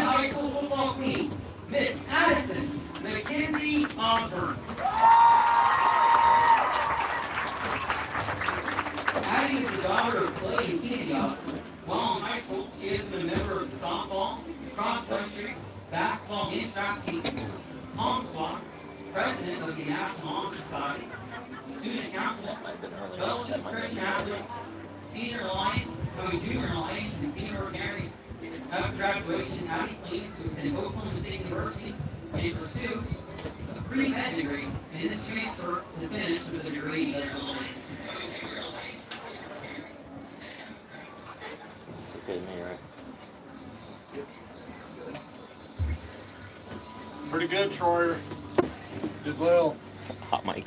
High School football queen, Miss Addison Mackenzie Osborne. Addie is the daughter of Clay and Kennedy Osborne. While in high school, she has been a member of the softball, cross country, basketball, and track teams. Home Squad, president of the National Honor Society, student council, fellowship of Christian athletes, senior alliance, junior alliance, and senior organic. After graduation, Addie plans to attend Oklahoma State University and pursue a pre-med degree and then transfer to finish with a degree as a lawyer. It's okay, me, right? Pretty good, Troyer. Did well. Hot mic.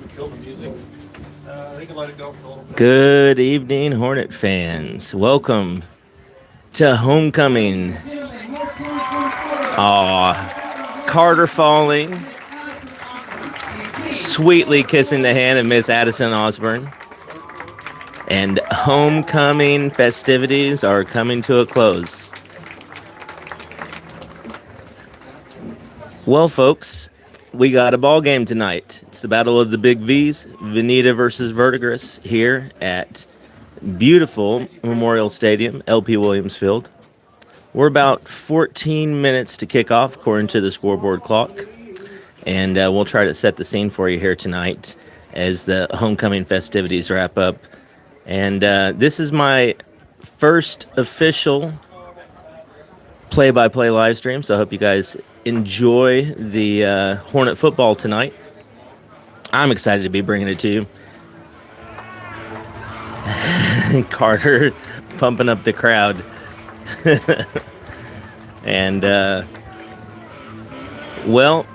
We killed the music. They can let it go for a little bit. Good evening, Hornet fans. Welcome to homecoming. Carter falling, sweetly kissing the hand of Miss Addison Osborne. And homecoming festivities are coming to a close. Well, folks, we got a ball game tonight. It's the Battle of the Big V's, Vinita versus Verdigris, here at beautiful Memorial Stadium, LP Williams Field. We're about 14 minutes to kick off, according to the scoreboard clock. And we'll try to set the scene for you here tonight as the homecoming festivities wrap up. And this is my first official play-by-play live stream, so I hope you guys enjoy the Hornet football tonight. I'm excited to be bringing it to you. Carter pumping up the crowd. And, well,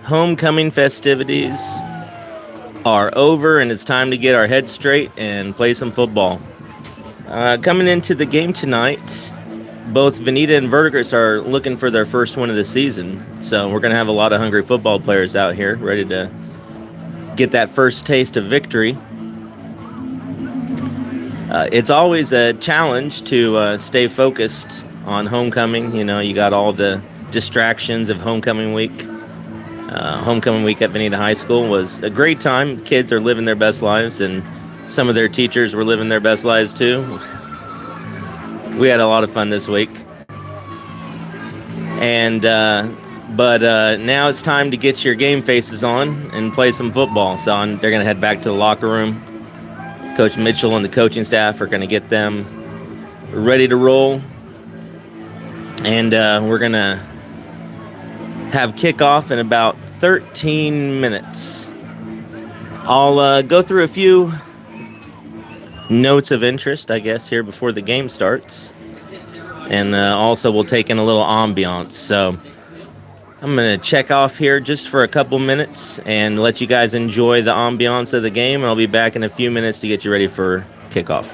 homecoming festivities are over, and it's time to get our heads straight and play some football. Coming into the game tonight, both Vinita and Verdigris are looking for their first win of the season. So we're going to have a lot of hungry football players out here ready to get that first taste of victory. It's always a challenge to stay focused on homecoming. You know, you got all the distractions of homecoming week. Homecoming week at Vinita High School was a great time. Kids are living their best lives, and some of their teachers were living their best lives too. We had a lot of fun this week. And but now it's time to get your game faces on and play some football. So they're going to head back to the locker room. Coach Mitchell and the coaching staff are going to get them ready to roll. And we're going to have kickoff in about 13 minutes. I'll go through a few notes of interest, I guess, here before the game starts. And also we'll take in a little ambiance. So I'm going to check off here just for a couple minutes and let you guys enjoy the ambiance of the game. And I'll be back in a few minutes to get you ready for kickoff.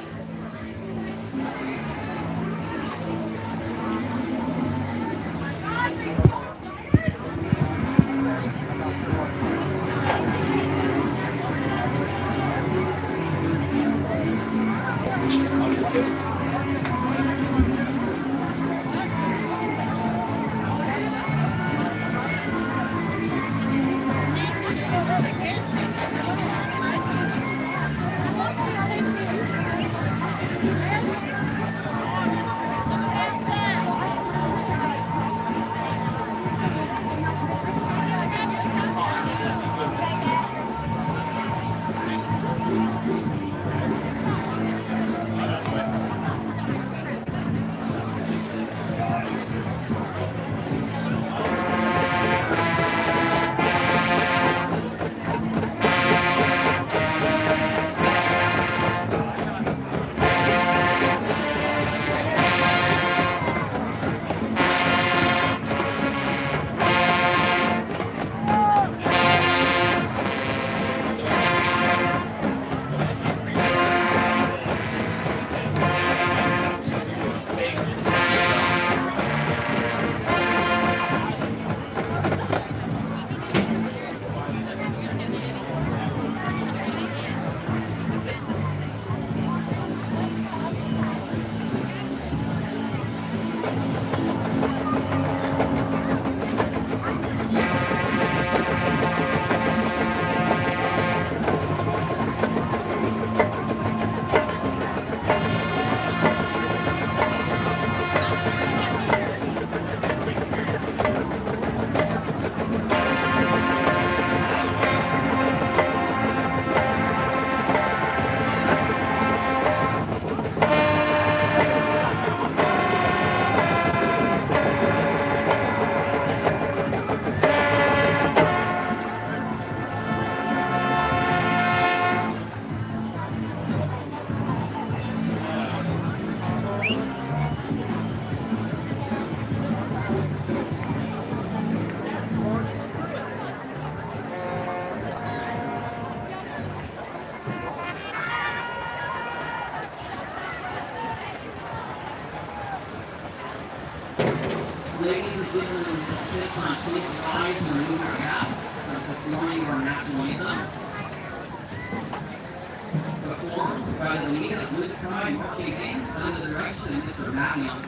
Ladies and gentlemen, this time, please rise and remove your hats for performing our national anthem. Performed by the Vinita Hornets marching band under the direction of Mr. Matt Young.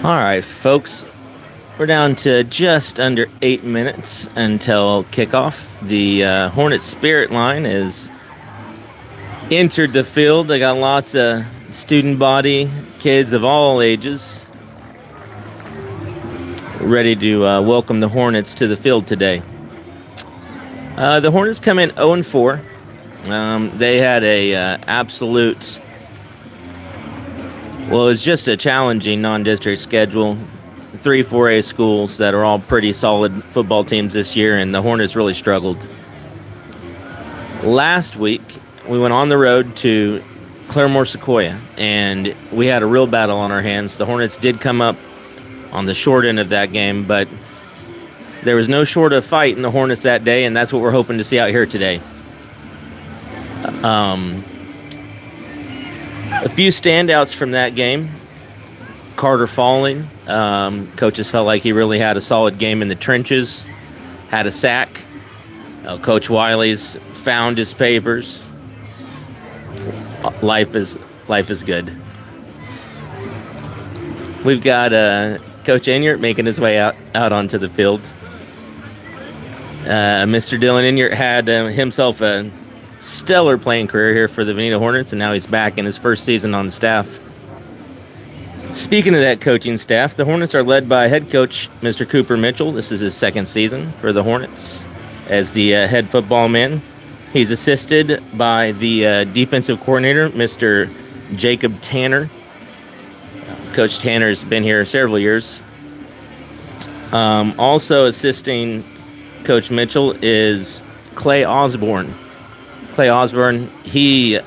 All right, folks, we're down to just under 8 minutes until kickoff. The Hornet Spirit line has entered the field. They got lots of student body, kids of all ages, ready to welcome the Hornets to the field today. The Hornets come in 0-4. They had a absolute... Well, it's just a challenging non-district schedule. 3 4A schools that are all pretty solid football teams this year, and the Hornets really struggled. Last week, we went on the road to Claremore Sequoia, and we had a real battle on our hands. The Hornets did come up on the short end of that game, but there was no short of fight in the Hornets that day, and that's what we're hoping to see out here today. A few standouts from that game. Carter Falling. Coaches felt like he really had a solid game in the trenches. Had a sack. Coach Wiley's found his papers. Life is good. We've got Coach Enyart making his way out onto the field. Mr. Dylan Enyart had himself a stellar playing career here for the Vinita Hornets, and now he's back in his first season on staff. Speaking of that coaching staff, the Hornets are led by head coach Mr. Cooper Mitchell. This is his second season for the Hornets as the head football man. He's assisted by the defensive coordinator, Mr. Jacob Tanner. Coach Tanner's been here several years. Also assisting Coach Mitchell is Clay Osborne. Clay Osborne, he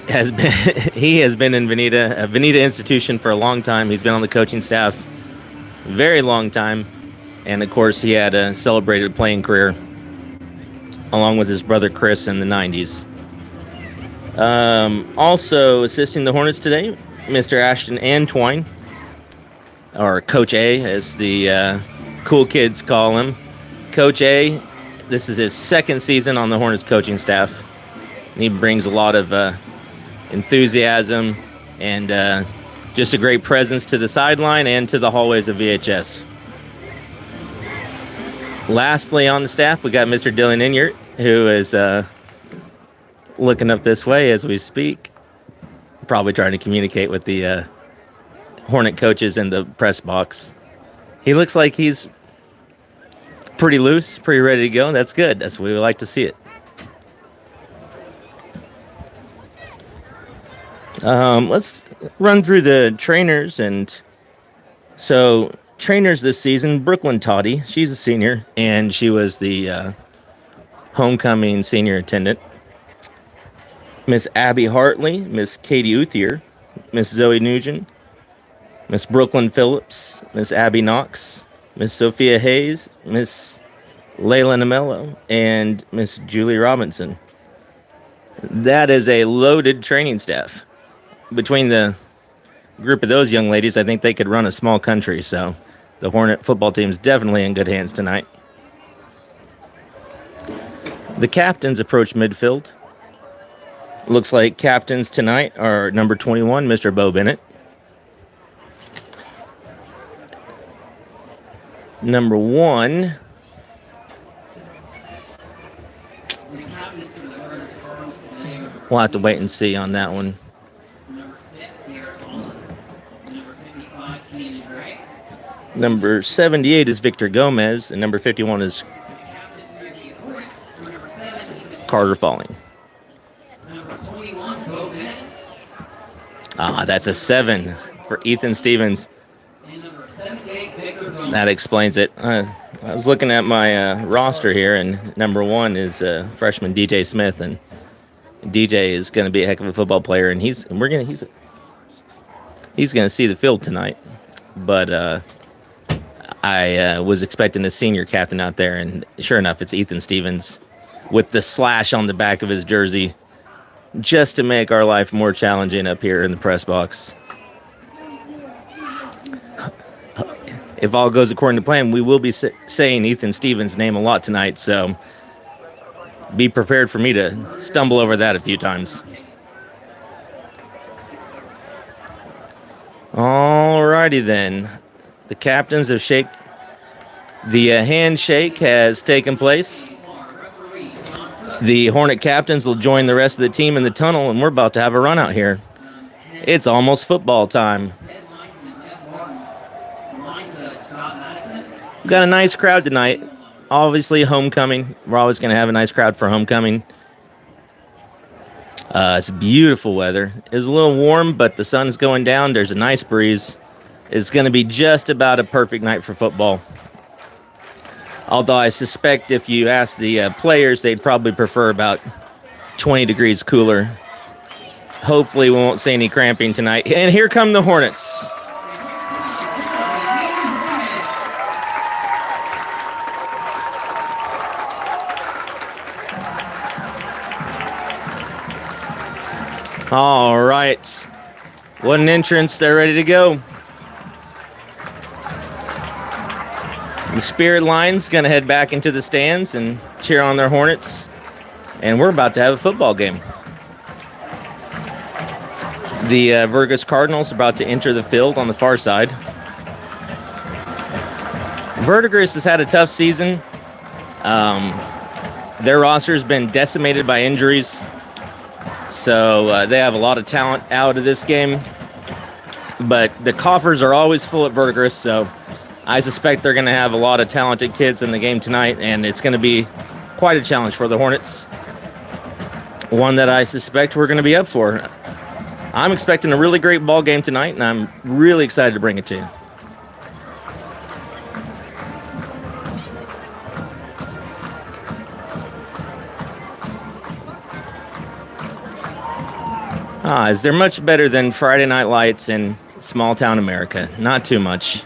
has been in a Vinita institution for a long time. He's been on the coaching staff a very long time, and of course he had a celebrated playing career along with his brother Chris in the 90s. Also assisting the Hornets today, Mr. Ashton Antwine, or Coach A, as the cool kids call him. Coach A, this is his second season on the Hornets coaching staff. And he brings a lot of enthusiasm and just a great presence to the sideline and to the hallways of VHS. Lastly on the staff, we got Mr. Dylan Enyart, who is looking up this way as we speak, probably trying to communicate with the Hornet coaches in the press box. He looks like he's pretty loose, pretty ready to go. That's good. That's the way we like to see it. Let's run through the trainers. And so, trainers this season, Brooklyn Toddy, she's a senior, and she was the homecoming senior attendant. Miss Abby Hartley, Miss Katie Uthier, Miss Zoe Nugent, Miss Brooklyn Phillips, Miss Abby Knox, Miss Sophia Hayes, Miss Layla Namello, and Miss Julie Robinson. That is a loaded training staff. Between the group of those young ladies, I think they could run a small country, so the Hornet football team's definitely in good hands tonight. The captains approach midfield. Looks like captains tonight are number 21, Mr. Bo Bennett. Number 1, we'll have to wait and see on that one. Number 78 is Victor Gomez, and number 51 is Carter Falling. That's a 7 for Ethan Stevens. That explains it. I was looking at my roster here, and number 1 is freshman DJ Smith, and DJ is going to be a heck of a football player, and he's going to see the field tonight. But I was expecting a senior captain out there, and sure enough, it's Ethan Stevens with the slash on the back of his jersey, just to make our life more challenging up here in the press box. If all goes according to plan, we will be saying Ethan Stevens' name a lot tonight, so be prepared for me to stumble over that a few times. Alrighty then. The captains have shaked. The handshake has taken place. The Hornet captains will join the rest of the team in the tunnel, and we're about to have a run out here. It's almost football time. We've got a nice crowd tonight. Obviously, homecoming. We're always going to have a nice crowd for homecoming. It's beautiful weather. It's a little warm, but the sun's going down. There's a nice breeze. It's going to be just about a perfect night for football. Although I suspect if you ask the players, they'd probably prefer about 20 degrees cooler. Hopefully we won't see any cramping tonight. And here come the Hornets. All right. What an entrance. They're ready to go. The Spirit Line's going to head back into the stands and cheer on their Hornets. And we're about to have a football game. The Verdigris Cardinals are about to enter the field on the far side. Verdigris has had a tough season. Their roster has been decimated by injuries. So they have a lot of talent out of this game. But the coffers are always full at Verdigris, so I suspect they're going to have a lot of talented kids in the game tonight, and it's going to be quite a challenge for the Hornets. One that I suspect we're going to be up for. I'm expecting a really great ball game tonight, and I'm really excited to bring it to you. Is there much better than Friday Night Lights in small town America? Not too much.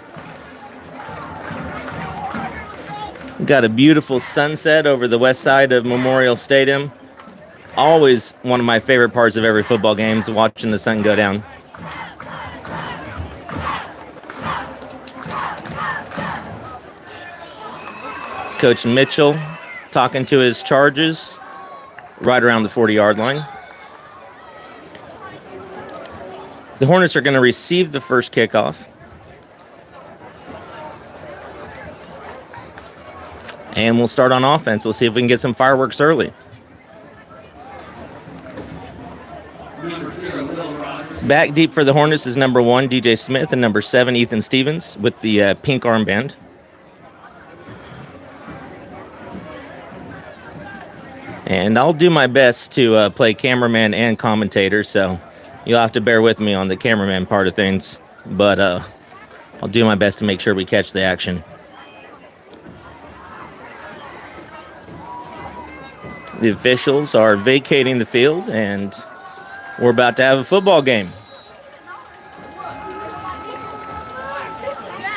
Got a beautiful sunset over the west side of Memorial Stadium. Always one of my favorite parts of every football game is watching the sun go down. Coach Mitchell talking to his charges right around the 40-yard line. The Hornets are going to receive the first kickoff. And we'll start on offense. We'll see if we can get some fireworks early. Back deep for the Hornets is number 1, DJ Smith, and number 7, Ethan Stevens, with the pink armband. And I'll do my best to play cameraman and commentator, so You'll have to bear with me on the cameraman part of things, but I'll do my best to make sure we catch the action. The officials are vacating the field, and we're about to have a football game.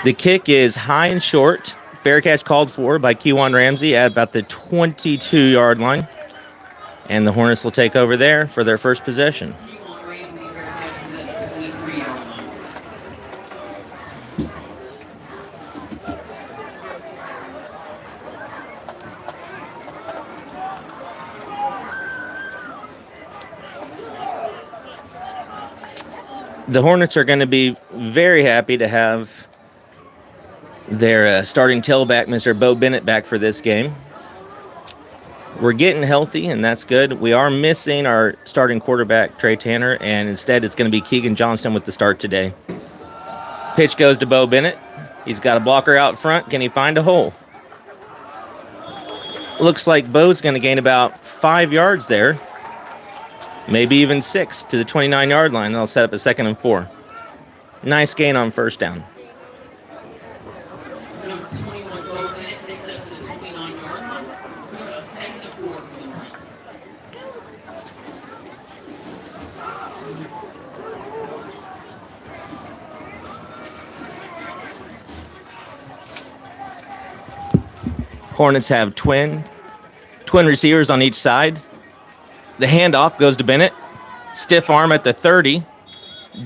The kick is high and short. Fair catch called for by Kewan Ramsey at about the 22-yard line. And the Hornets will take over there for their first possession. The Hornets are going to be very happy to have their starting tailback, Mr. Bo Bennett, back for this game. We're getting healthy, and that's good. We are missing our starting quarterback, Trey Tanner, and instead it's going to be Keegan Johnston with the start today. Pitch goes to Bo Bennett. He's got a blocker out front. Can he find a hole? Looks like Bo's going to gain about 5 yards there. Maybe even 6 to the 29-yard line. They'll set up a 2nd and 4. Nice gain on first down. Number 21, Bo Bennett takes up to the 29-yard line. It's going to be a 2nd and 4 for the Hornets. Hornets have twin receivers on each side. The handoff goes to Bennett. Stiff arm at the 30.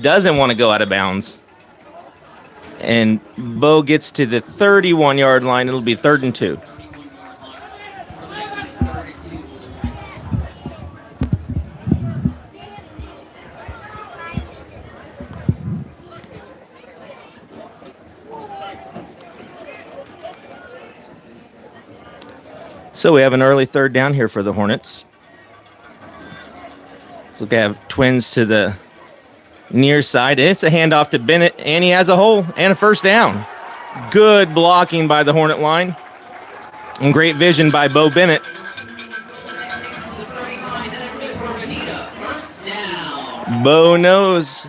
Doesn't want to go out of bounds. And Bo gets to the 31-yard line. It'll be 3rd and 2. So we have an early 3rd down here for the Hornets. So we have twins to the near side. It's a handoff to Bennett, and he has a hole and a first down. Good blocking by the Hornet line. And great vision by Bo Bennett. Bo knows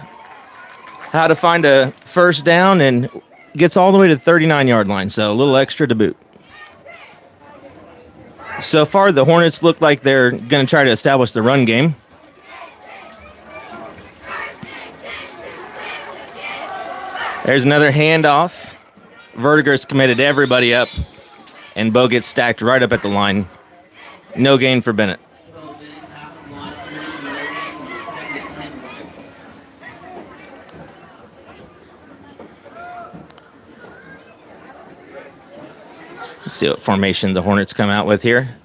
how to find a first down and gets all the way to the 39-yard line, so a little extra to boot. So far, the Hornets look like they're going to try to establish the run game. There's another handoff. Verdigris committed everybody up, and Bo gets stacked right up at the line. No gain for Bennett. Let's see what formation the Hornets come out with here.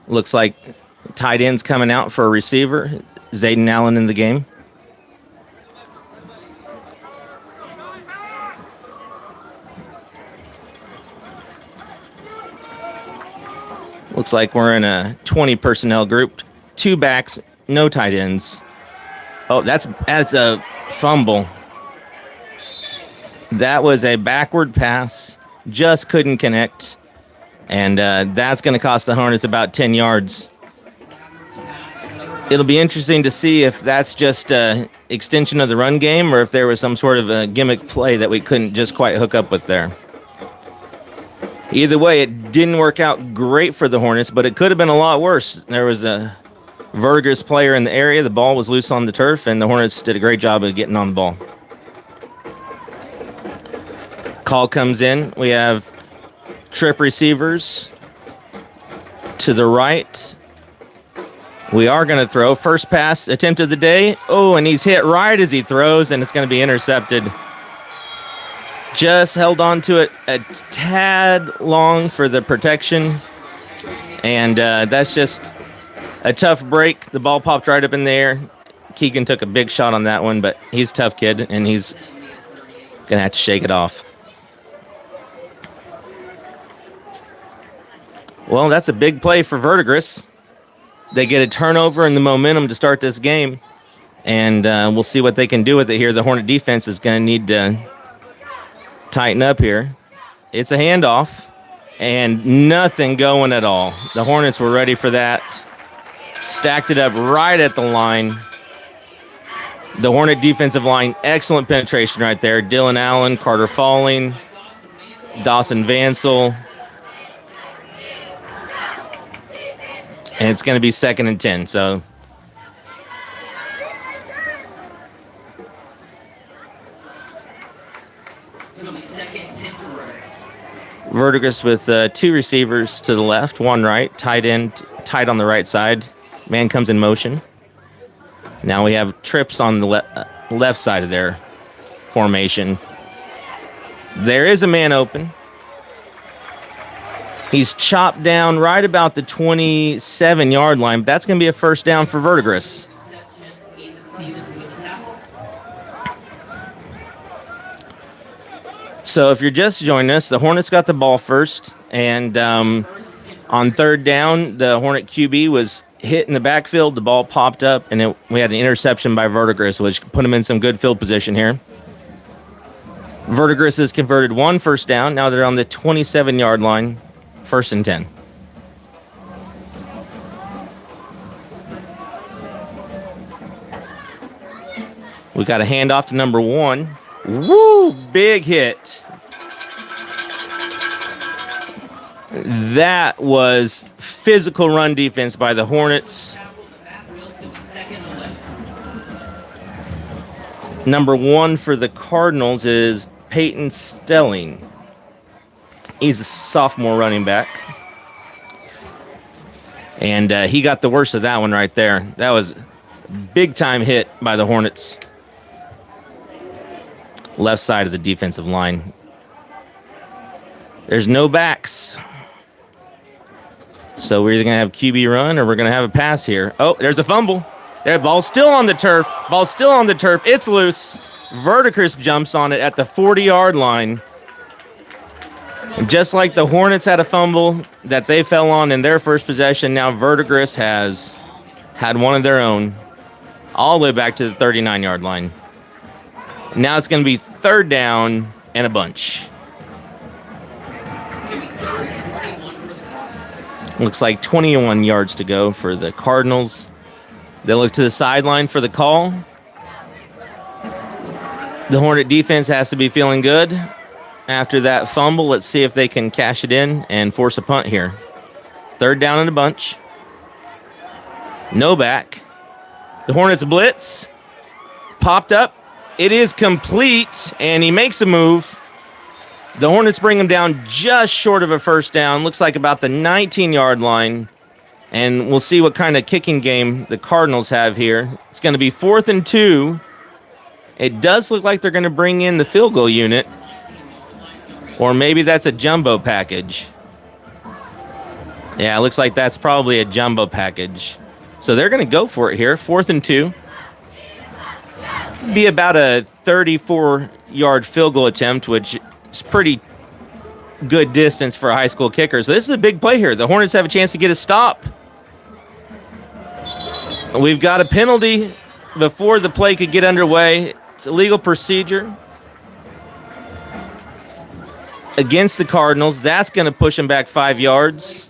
Looks like tight end's coming out for a receiver. Zayden Allen in the game. Looks like we're in a 20 personnel group. 2 backs, no tight ends. Oh, that's a fumble. That was a backward pass. Just couldn't connect. And that's going to cost the Hornets about 10 yards. It'll be interesting to see if that's just an extension of the run game or if there was some sort of a gimmick play that we couldn't just quite hook up with there. Either way, it didn't work out great for the Hornets, but it could have been a lot worse. There was a Verdigris player in the area. The ball was loose on the turf, and the Hornets did a great job of getting on the ball. Call comes in. We have trip receivers to the right. We are going to throw. First pass attempt of the day. Oh, and he's hit right as he throws, and it's going to be intercepted. Just held on to it a tad long for the protection. And that's just a tough break. The ball popped right up in the air. Keegan took a big shot on that one, but he's a tough kid, and he's going to have to shake it off. Well, that's a big play for Verdigris. They get a turnover and the momentum to start this game, and we'll see what they can do with it here. The Hornet defense is going to need to tighten up here. It's a handoff, and nothing going at all. The Hornets were ready for that. Stacked it up right at the line. The Hornet defensive line, excellent penetration right there. Dylan Allen, Carter Falling, Dawson Vansel. And it's going to be 2nd and 10. So It's going to be 2nd and 10 for Verdigris. Verdigris with 2 receivers to the left, 1 right, tight end, tight on the right side. Man comes in motion. Now we have trips on the left side of their formation. There is a man open. He's chopped down right about the 27-yard line. But that's going to be a first down for Verdigris. So if you're just joining us, the Hornets got the ball first. And on 3rd down, the Hornet QB was hit in the backfield. The ball popped up, and we had an interception by Verdigris, which put him in some good field position here. Verdigris has converted 1 first down. Now they're on the 27-yard line. 1st and 10. We got a handoff to number 1. Woo! Big hit. That was physical run defense by the Hornets. Number 1 for the Cardinals is Peyton Stelling. He's a sophomore running back. And he got the worst of that one right there. That was a big-time hit by the Hornets. Left side of the defensive line. There's no backs. So we're either going to have QB run or we're going to have a pass here. Oh, there's a fumble. There, ball's still on the turf. Ball's still on the turf. It's loose. Verdigris jumps on it at the 40-yard line. And just like the Hornets had a fumble that they fell on in their first possession, now Verdigris has had one of their own all the way back to the 39-yard line. Now it's going to be 3rd down and a bunch. Looks like 21 yards to go for the Cardinals. They look to the sideline for the call. The Hornet defense has to be feeling good after that fumble. Let's see if they can cash it in and force a punt here. 3rd down and a bunch. No back. The Hornets blitz. Popped up. It is complete, and he makes a move. The Hornets bring him down just short of a first down. Looks like about the 19-yard line. And we'll see what kind of kicking game the Cardinals have here. It's going to be 4th and 2. It does look like they're going to bring in the field goal unit. Or maybe that's a jumbo package. Yeah, it looks like that's probably a jumbo package. So they're going to go for it here. 4th and 2. Be about a 34-yard field goal attempt, which is pretty good distance for a high school kicker. So this is a big play here. The Hornets have a chance to get a stop. We've got a penalty before the play could get underway. It's a legal procedure against the Cardinals. That's going to push them back 5 yards.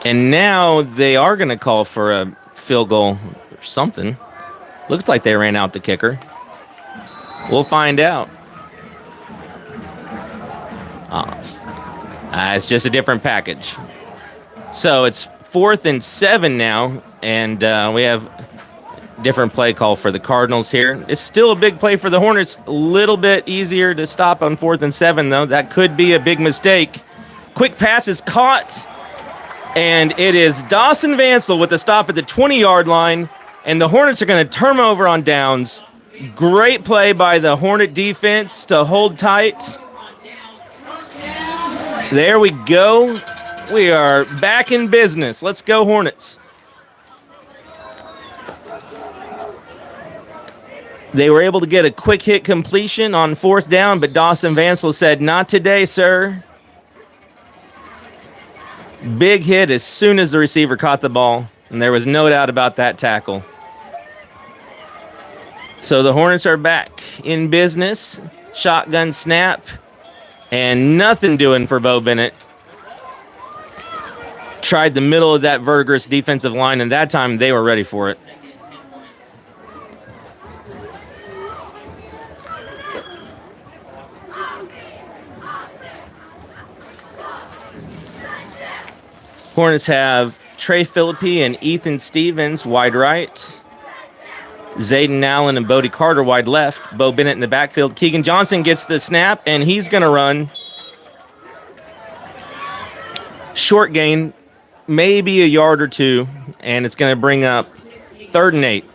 And now they are going to call for a field goal or something. Looks like they ran out the kicker. We'll find out. It's just a different package. So it's 4th and 7 now, and we have different play call for the Cardinals here. It's still a big play for the Hornets. A little bit easier to stop on 4th and 7, though. That could be a big mistake. Quick pass is caught, and it is Dawson Vansel with a stop at the 20-yard line, and the Hornets are going to turn over on downs. Great play by the Hornet defense to hold tight. There we go. We are back in business. Let's go, Hornets. They were able to get a quick hit completion on 4th down, but Dawson Vansel said, "Not today, sir." Big hit as soon as the receiver caught the ball, and there was no doubt about that tackle. So the Hornets are back in business. Shotgun snap, and nothing doing for Bo Bennett. tried the middle of that Verdigris defensive line, and that time they were ready for it. Hornets have Trey Philippi and Ethan Stevens wide right. Zayden Allen and Bodie Carter wide left. Bo Bennett in the backfield. Keegan Johnson gets the snap, and he's going to run. Short gain, maybe a yard or two, and it's going to bring up 3rd and 8.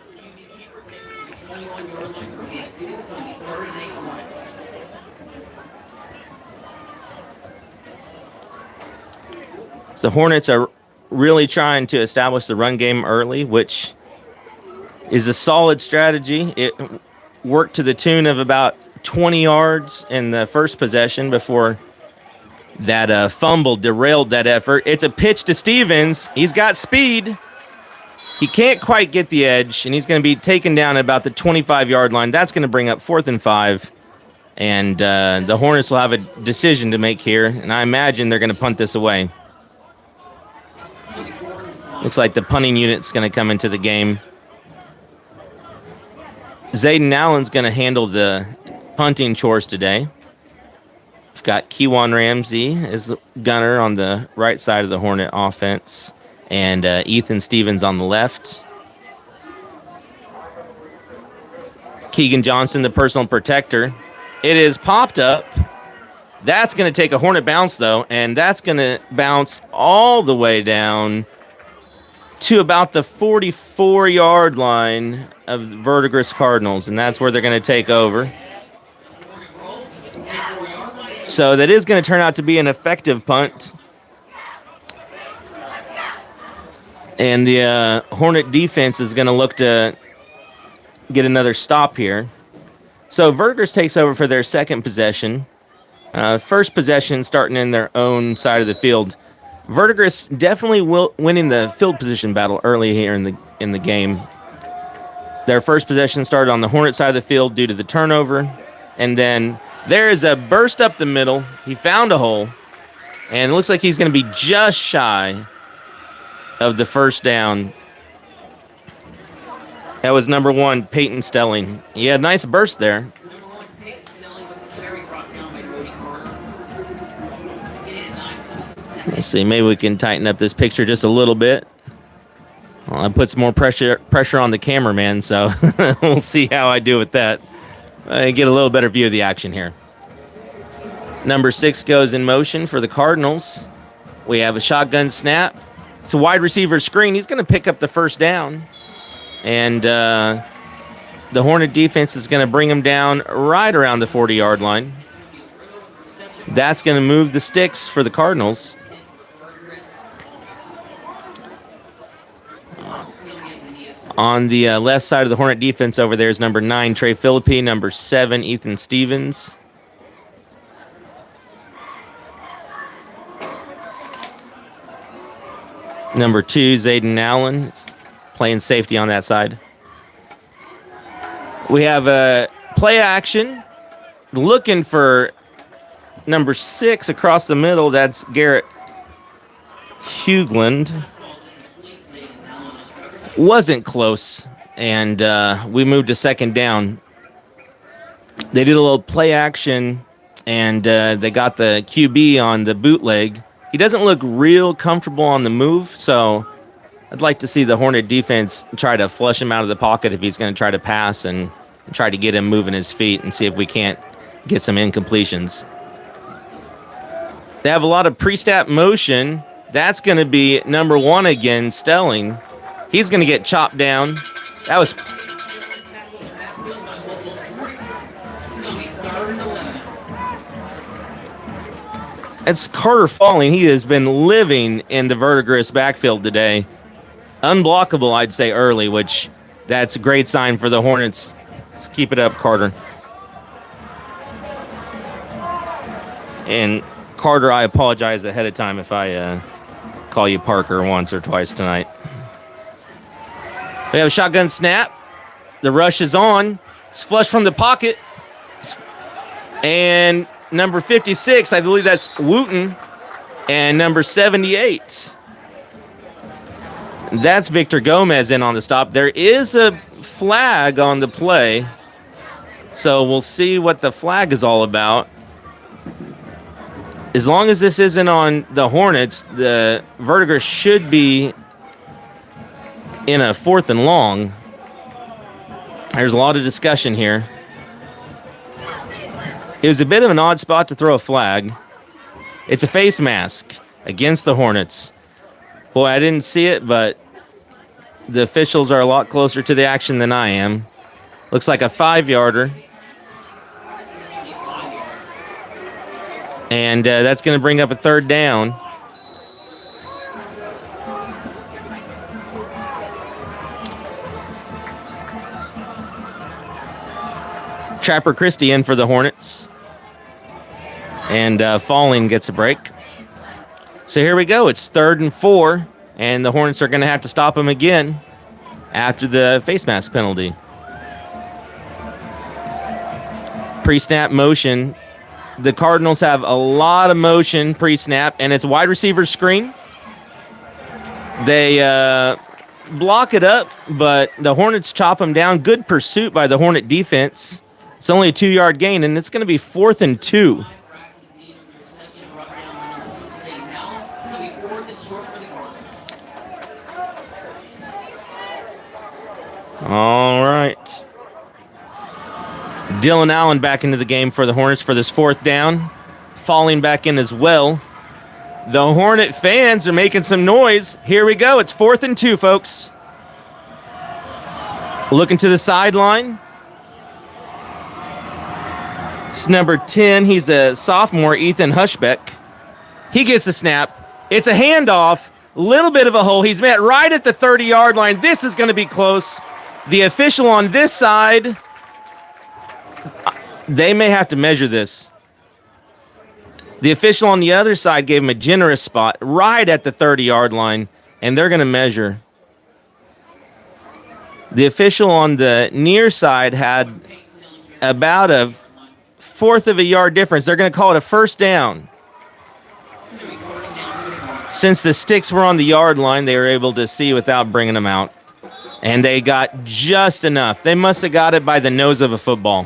So Hornets are really trying to establish the run game early, which is a solid strategy. It worked to the tune of about 20 yards in the first possession before that fumble derailed that effort. It's a pitch to Stevens. He's got speed. He can't quite get the edge, and he's going to be taken down at about the 25-yard line. That's going to bring up 4th and 5. And the Hornets will have a decision to make here, and I imagine they're going to punt this away. Looks like the punting unit's going to come into the game. Zayden Allen's going to handle the punting chores today. We've got Kewan Ramsey as gunner on the right side of the Hornet offense, and Ethan Stevens on the left. Keegan Johnson, the personal protector. It is popped up. That's going to take a Hornet bounce, though, and that's going to bounce all the way down to about the 44-yard line of the Verdigris Cardinals, and that's where they're going to take over. So that is going to turn out to be an effective punt. And the Hornet defense is going to look to get another stop here. So Verdigris takes over for their second possession. First possession starting in their own side of the field. Verdigris definitely winning the field position battle early here in the game. Their first possession started on the Hornet side of the field due to the turnover. And then there is a burst up the middle. He found a hole. And it looks like he's going to be just shy of the first down. That was number 1, Peyton Stelling. He had a nice burst there. Let's see, maybe we can tighten up this picture just a little bit. Well, I put some more pressure on the cameraman, so we'll see how I do with that. Get a little better view of the action here. Number 6 goes in motion for the Cardinals. We have a shotgun snap. It's a wide receiver screen. He's going to pick up the first down. And the Hornet defense is going to bring him down right around the 40-yard line. That's going to move the sticks for the Cardinals. On the left side of the Hornet defense over there is number 9, Trey Philippi, number 7, Ethan Stevens. Number 2, Zayden Allen, playing safety on that side. We have a play action looking for number 6 across the middle. That's Garrett Hugland. Wasn't close, and we moved to second down. They did a little play action, and they got the QB on the bootleg. He doesn't look real comfortable on the move, so I'd like to see the Hornet defense try to flush him out of the pocket if he's going to try to pass and try to get him moving his feet and see if we can't get some incompletions. They have a lot of pre-snap motion. That's going to be number 1 again, Stelling. He's going to get chopped down. That was... It's Carter Falling. He has been living in the Verdigris backfield today. Unblockable, I'd say, early, which that's a great sign for the Hornets. Let's keep it up, Carter. And Carter, I apologize ahead of time if I call you Parker once or twice tonight. We have a shotgun snap. The rush is on. It's flushed from the pocket. And number 56, I believe that's Wooten. And number 78 That's Victor Gomez in on the stop. There is a flag on the play, so we'll see what the flag is all about. As long as this isn't on the Hornets, the Verdigris should be in a 4th and long. There's a lot of discussion here. It was a bit of an odd spot to throw a flag. It's a face mask against the Hornets. Boy, I didn't see it, but the officials are a lot closer to the action than I am. Looks like a 5-yarder. And that's going to bring up a 3rd down. Trapper Christie in for the Hornets. And Falling gets a break. So here we go. It's 3rd and 4. And the Hornets are going to have to stop him again after the face mask penalty. Pre-snap motion. The Cardinals have a lot of motion pre-snap, and it's wide receiver screen. They block it up, but the Hornets chop them down. Good pursuit by the Hornet defense. It's only a 2-yard gain, and it's going to be 4th and 2. All right. Dylan Allen back into the game for the Hornets for this 4th down. Falling back in as well. The Hornet fans are making some noise. Here we go. It's 4th and 2, folks. Looking to the sideline. It's number 10. He's a sophomore, Ethan Hushbeck. He gets the snap. It's a handoff. Little bit of a hole. He's met right at the 30-yard line. This is going to be close. The official on this side, they may have to measure this. The official on the other side gave him a generous spot right at the 30-yard line, and they're going to measure. The official on the near side had about a 1/4 of a yard difference. They're going to call it a 1st down. Since the sticks were on the yard line, they were able to see without bringing them out. And they got just enough. They must have got it by the nose of a football.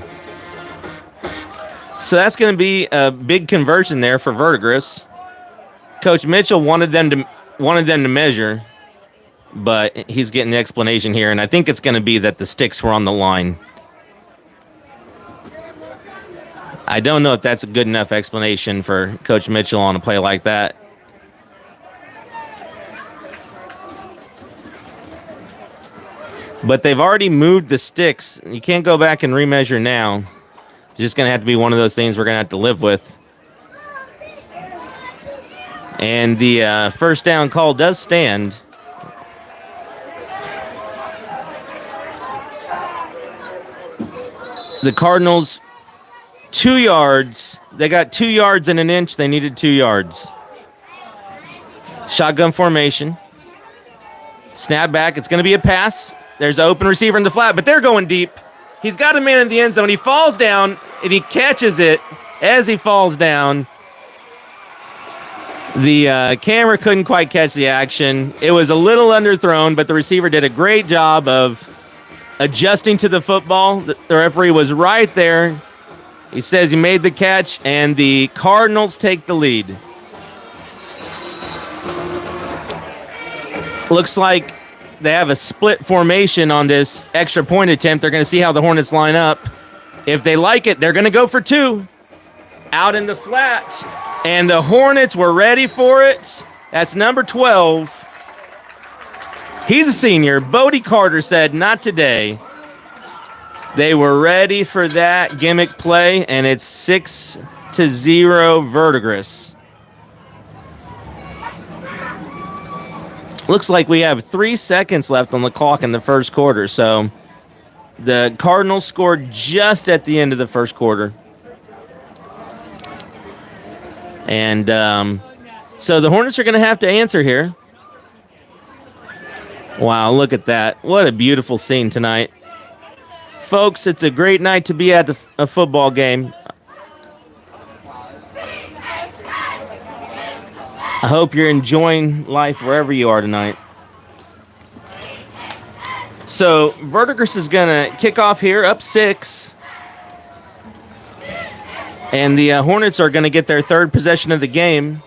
So that's going to be a big conversion there for Verdigris. Coach Mitchell wanted them to measure, but he's getting the explanation here, and I think it's going to be that the sticks were on the line. I don't know if that's a good enough explanation for Coach Mitchell on a play like that. But they've already moved the sticks. You can't go back and remeasure now. It's just going to have to be one of those things we're going to have to live with. And the 1st down call does stand. The Cardinals, 2 yards. They got 2 yards and an inch. They needed 2 yards. Shotgun formation. Snap back. It's going to be a pass. There's an open receiver in the flat, but they're going deep. He's got a man in the end zone. He falls down, and he catches it as he falls down. The camera couldn't quite catch the action. It was a little underthrown, but the receiver did a great job of adjusting to the football. The referee was right there. He says he made the catch, and the Cardinals take the lead. Looks like they have a split formation on this extra point attempt. They're going to see how the Hornets line up. If they like it, they're going to go for 2. Out in the flat. And the Hornets were ready for it. That's number 12. He's a senior. Bodie Carter said, not today. They were ready for that gimmick play, and it's 6-0 Verdigris. Looks like we have 3 seconds left on the clock in the first quarter, so the Cardinals scored just at the end of the first quarter. And so the Hornets are going to have to answer here. Wow, look at that. What a beautiful scene tonight. Folks, it's a great night to be at a football game. I hope you're enjoying life wherever you are tonight. So Verdigris is going to kick off here, up 6. And the Hornets are going to get their third possession of the game.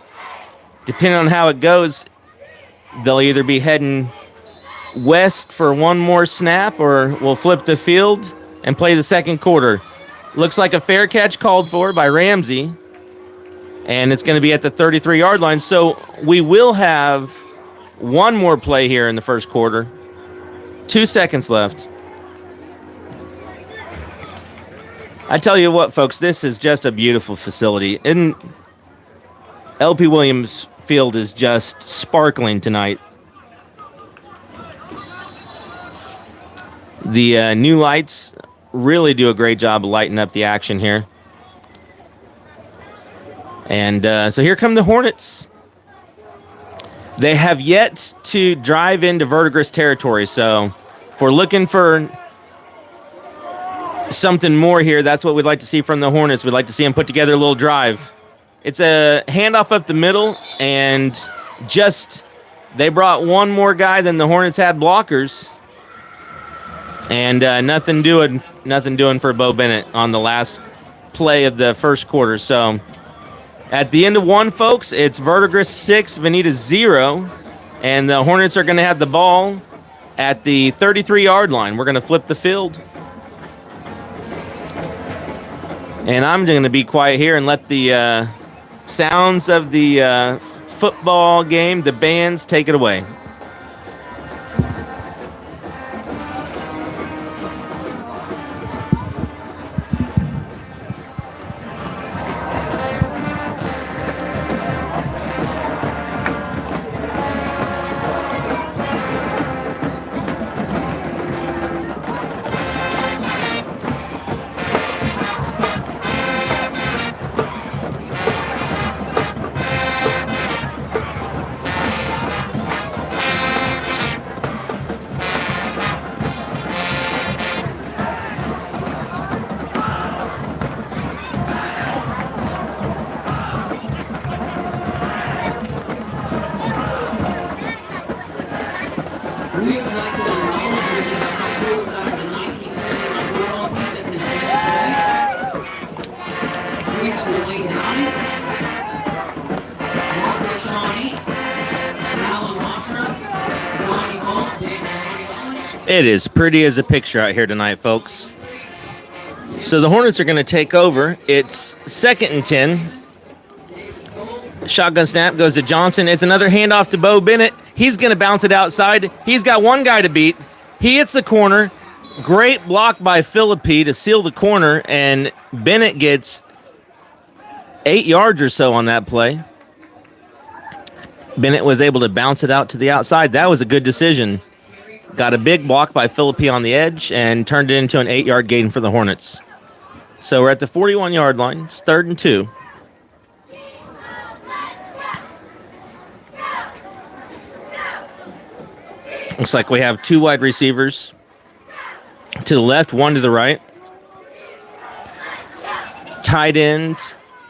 Depending on how it goes, they'll either be heading west for one more snap or we'll flip the field and play the second quarter. Looks like a fair catch called for by Ramsey. And it's going to be at the 33-yard line. So we will have one more play here in the first quarter. 2 seconds left. I tell you what, folks, this is just a beautiful facility. And LP Williams Field is just sparkling tonight. The new lights really do a great job of lighting up the action here. And so here come the Hornets. They have yet to drive into Verdigris territory, so if we're looking for something more here, that's what we'd like to see from the Hornets. We'd like to see them put together a little drive. It's a handoff up the middle, and just they brought one more guy than the Hornets had blockers, and nothing doing for Bo Bennett on the last play of the first quarter. So at the end of one, folks, it's Verdigris 6, Vinita 0, and the Hornets are going to have the ball at the 33-yard line. We're going to flip the field. And I'm going to be quiet here and let the sounds of the football game, the bands, take it away. It is pretty as a picture out here tonight, folks. So the Hornets are going to take over. It's 2nd and 10. Shotgun snap goes to Johnson. It's another handoff to Bo Bennett. He's going to bounce it outside. He's got one guy to beat. He hits the corner. Great block by Philippi to seal the corner, and Bennett gets 8 yards or so on that play. Bennett was able to bounce it out to the outside. That was a good decision. Got a big block by Philippi on the edge and turned it into an 8-yard gain for the Hornets. So we're at the 41-yard line. It's 3rd and 2. Looks like we have 2 wide receivers to the left, 1 to the right. Tight end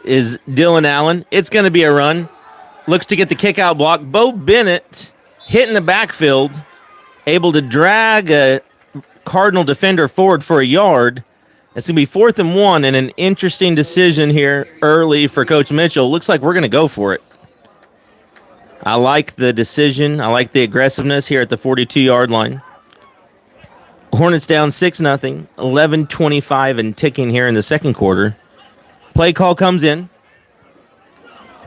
is Dylan Allen. It's going to be a run. Looks to get the kick out block. Bo Bennett hit in the backfield, able to drag a Cardinal defender forward for a yard. It's going to be 4th and 1, and an interesting decision here early for Coach Mitchell. Looks like we're going to go for it. I like the decision. I like the aggressiveness here at the 42-yard line. Hornets down 6-0, 11:25 and ticking here in the second quarter. Play call comes in.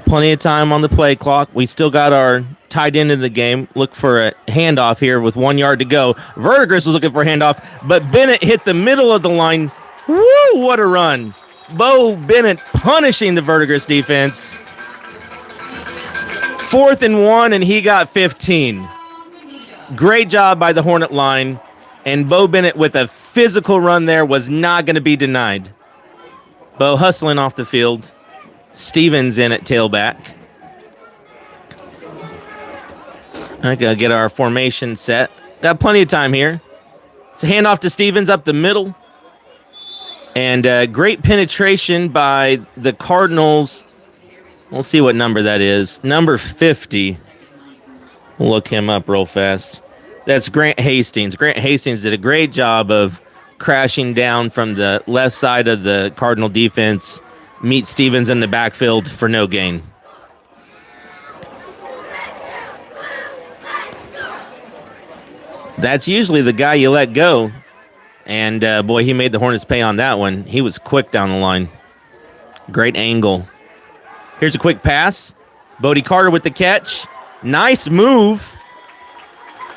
Plenty of time on the play clock. We still got our tight end in the game. Look for a handoff here with 1 yard to go. Verdigris was looking for a handoff, but Bennett hit the middle of the line. Woo, what a run. Bo Bennett punishing the Verdigris defense. 4th and 1, and he got 15. Great job by the Hornet line, and Bo Bennett with a physical run there was not going to be denied. Bo hustling off the field. Stevens in at tailback. I gotta get our formation set. Got plenty of time here. It's a handoff to Stevens up the middle. And great penetration by the Cardinals. We'll see what number that is. Number 50. We'll look him up real fast. That's Grant Hastings. Grant Hastings did a great job of crashing down from the left side of the Cardinal defense, meet Stevens in the backfield for no gain. That's usually the guy you let go. And, boy, he made the Hornets pay on that one. He was quick down the line. Great angle. Here's a quick pass. Bodie Carter with the catch. Nice move.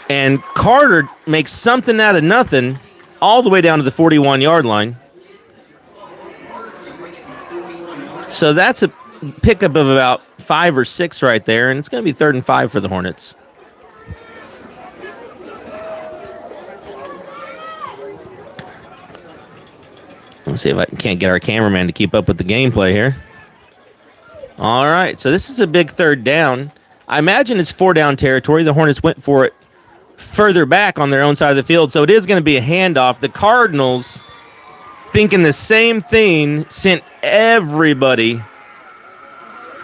And Carter makes something out of nothing all the way down to the 41-yard line. So that's a pickup of about 5 or 6 right there, and it's going to be 3rd and 5 for the Hornets. Let's see if I can't get our cameraman to keep up with the gameplay here. All right, so this is a big 3rd down. I imagine it's 4-down territory. The Hornets went for it further back on their own side of the field, so it is going to be a handoff. The Cardinals, thinking the same thing, sent everybody.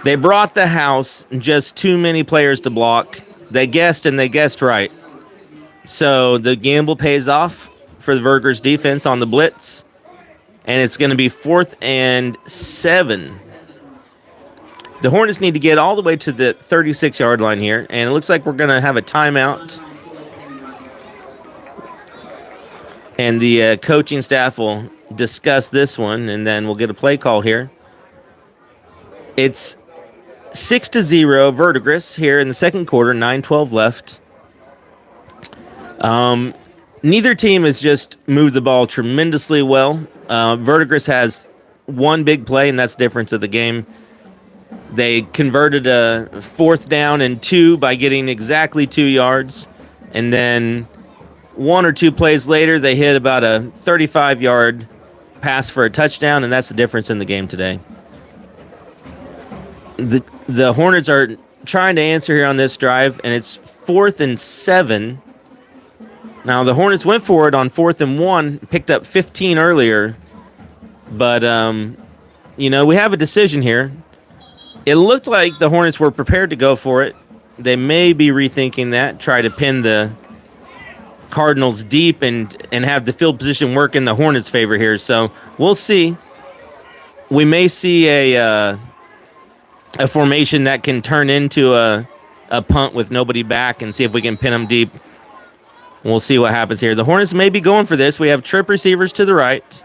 They brought the house, just too many players to block. They guessed, and they guessed right. So the gamble pays off for the Verdigris defense on the blitz, and it's going to be 4th and 7. The Hornets need to get all the way to the 36-yard line here, and it looks like we're going to have a timeout. And the coaching staff will discuss this one, and then we'll get a play call here. It's 6-0 Verdigris here in the second quarter, 9:12 left. Neither team has just moved the ball tremendously well. Verdigris has one big play, and that's the difference of the game. They converted a 4th down and 2 by getting exactly 2 yards, and then 1 or 2 plays later, they hit about a 35-yard pass for a touchdown, and that's the difference in the game today. The Hornets are trying to answer here on this drive, and it's 4th and 7. Now, the Hornets went for it on 4th and 1, picked up 15 earlier, but, we have a decision here. It looked like the Hornets were prepared to go for it. They may be rethinking that, try to pin the Cardinals deep and have the field position work in the Hornets' favor here. So we'll see. We may see a formation that can turn into a punt with nobody back and see if we can pin them deep. We'll see what happens here. The Hornets may be going for this. We have trip receivers to the right.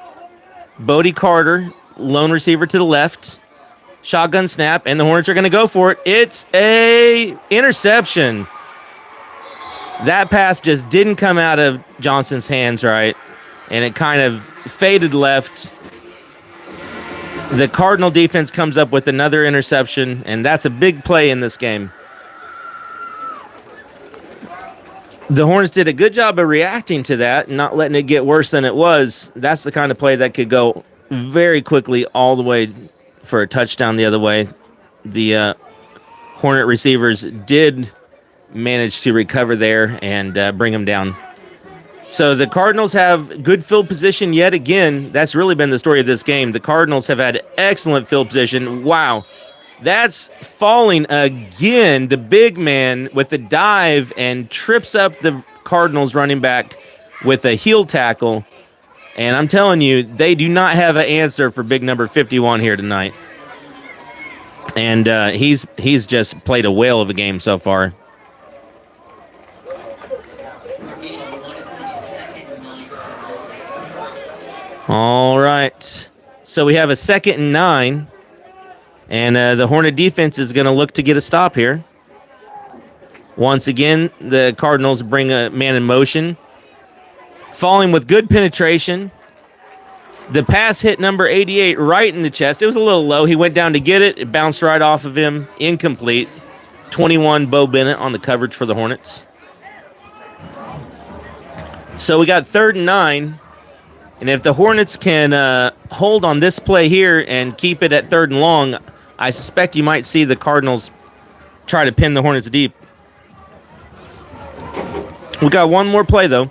Bodie Carter, lone receiver to the left. Shotgun snap, and the Hornets are going to go for it. It's a interception. That pass just didn't come out of Johnson's hands right, and it kind of faded left. The Cardinal defense comes up with another interception, and that's a big play in this game. The Hornets did a good job of reacting to that, not letting it get worse than it was. That's the kind of play that could go very quickly all the way for a touchdown the other way. The Hornet receivers did manage to recover there and bring them down. So the Cardinals have good field position yet again. That's really been the story of this game. The Cardinals have had excellent field position. Wow. That's falling again. The big man with the dive and trips up the Cardinals running back with a heel tackle. And I'm telling you, they do not have an answer for big number 51 here tonight. And he's just played a whale of a game so far. All right. So we have a 2nd and 9. And the Hornet defense is going to look to get a stop here. Once again, the Cardinals bring a man in motion. Falling with good penetration. The pass hit number 88 right in the chest. It was a little low. He went down to get it. It bounced right off of him. Incomplete. 21, Bo Bennett on the coverage for the Hornets. So we got 3rd and 9. And if the Hornets can hold on this play here and keep it at 3rd and long, I suspect you might see the Cardinals try to pin the Hornets deep. We got one more play, though.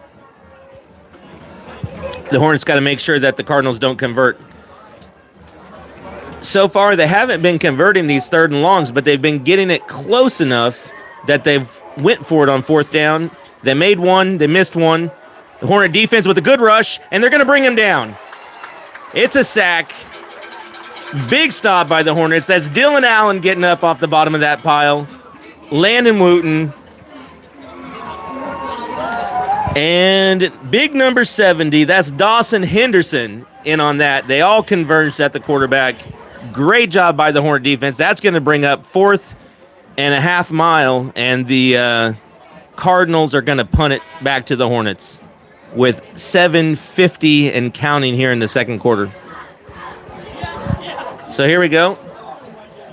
The Hornets got to make sure that the Cardinals don't convert. So far, they haven't been converting these 3rd and longs, but they've been getting it close enough that they've went for it on fourth down. They made one. They missed one. The Hornet defense with a good rush, and they're going to bring him down. It's a sack. Big stop by the Hornets. That's Dylan Allen getting up off the bottom of that pile. Landon Wooten. And big number 70, that's Dawson Henderson in on that. They all converged at the quarterback. Great job by the Hornet defense. That's going to bring up 4th and a half mile, and the Cardinals are going to punt it back to the Hornets with 7:50 and counting here in the second quarter. So here we go.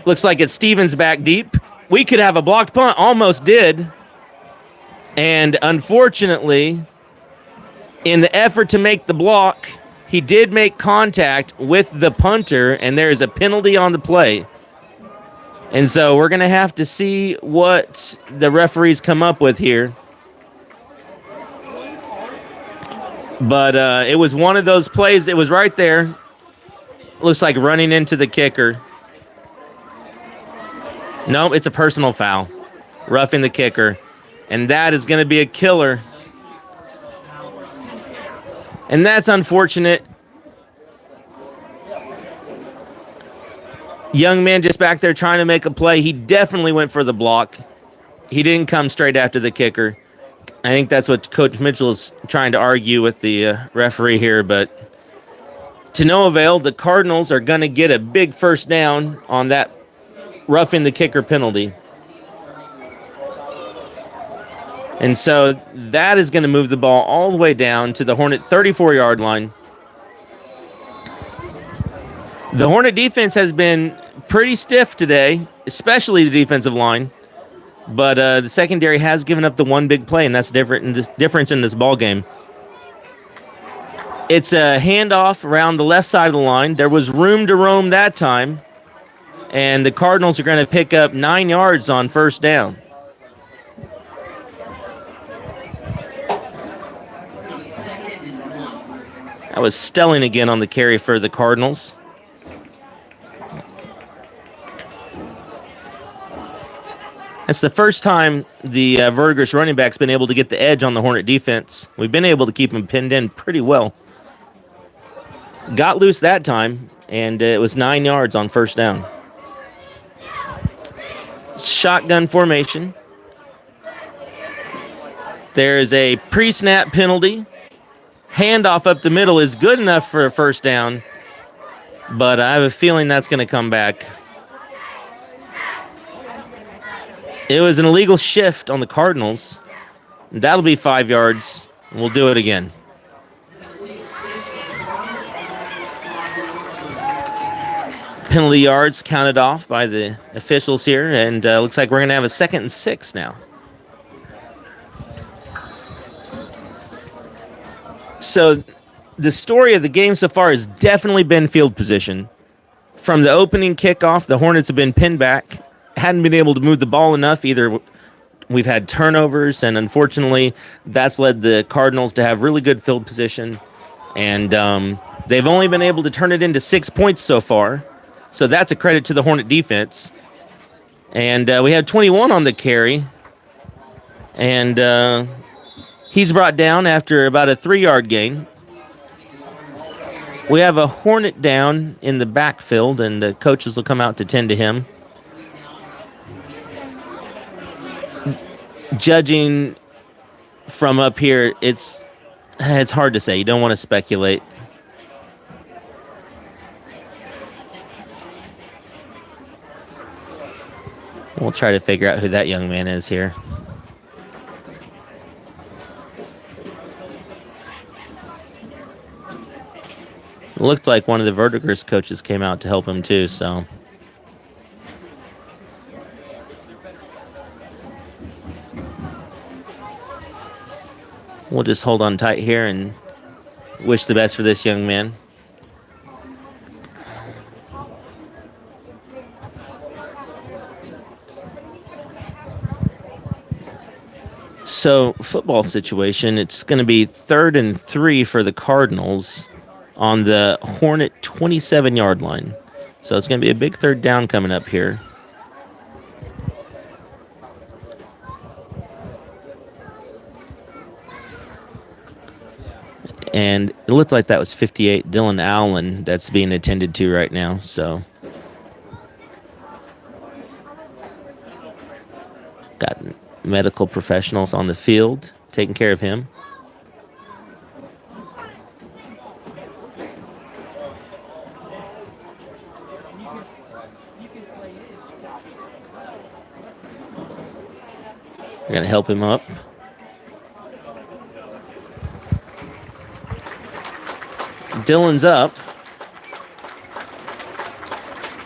Looks like it's Stevens back deep. We could have a blocked punt. Almost did. And unfortunately, in the effort to make the block, he did make contact with the punter, and there is a penalty on the play. And so we're going to have to see what the referees come up with here. But it was one of those plays. It was right there. Looks like running into the kicker. No, it's a personal foul. Roughing the kicker. And that is going to be a killer. And that's unfortunate. Young man just back there trying to make a play. He definitely went for the block. He didn't come straight after the kicker. I think that's what Coach Mitchell is trying to argue with the referee here. But to no avail, the Cardinals are going to get a big first down on that roughing the kicker penalty. And so that is going to move the ball all the way down to the Hornet 34-yard line. The Hornet defense has been pretty stiff today, especially the defensive line. But the secondary has given up the one big play, and that's difference in this ball game. It's a handoff around the left side of the line. There was room to roam that time, and the Cardinals are going to pick up 9 yards on first down. That was Stelling again on the carry for the Cardinals. It's the first time the Verdigris running back's been able to get the edge on the Hornet defense. We've been able to keep him pinned in pretty well. Got loose that time, and it was 9 yards on first down. Shotgun formation. There is a pre-snap penalty. Handoff up the middle is good enough for a first down, but I have a feeling that's going to come back. It was an illegal shift on the Cardinals. That'll be 5 yards. We'll do it again. Penalty yards counted off by the officials here, and looks like we're going to have a 2nd and 6 now. So the story of the game so far has definitely been field position. From the opening kickoff, the Hornets have been pinned back. Hadn't been able to move the ball enough. Either we've had turnovers, and unfortunately, that's led the Cardinals to have really good field position. And they've only been able to turn it into 6 points so far. So that's a credit to the Hornet defense. And we had 21 on the carry. And he's brought down after about a 3-yard gain. We have a Hornet down in the backfield, and the coaches will come out to tend to him. Judging from up here, it's hard to say. You don't want to speculate. We'll try to figure out who that young man is here. Looked like one of the Verdigris coaches came out to help him too, so. We'll just hold on tight here and wish the best for this young man. So, football situation, it's going to be 3rd and 3 for the Cardinals on the Hornet 27-yard line. So it's going to be a big 3rd down coming up here. And it looked like that was 58, Dylan Allen, that's being attended to right now. So got medical professionals on the field taking care of him. We're going to help him up. Dylan's up.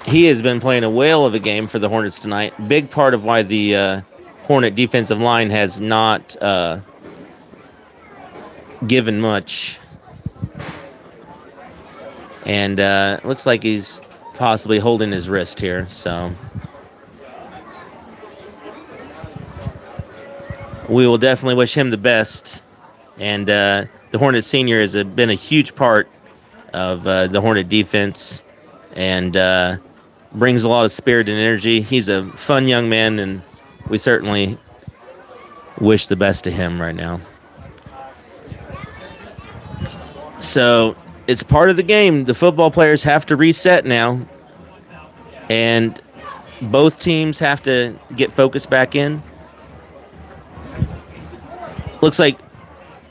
He has been playing a whale of a game for the Hornets tonight. Big part of why the Hornet defensive line has not given much. And looks like he's possibly holding his wrist here. So we will definitely wish him the best. And the Hornet senior has been a huge part of the Hornet defense and brings a lot of spirit and energy. He's a fun young man, and we certainly wish the best to him right now. So it's part of the game. The football players have to reset now, and both teams have to get focused back in. Looks like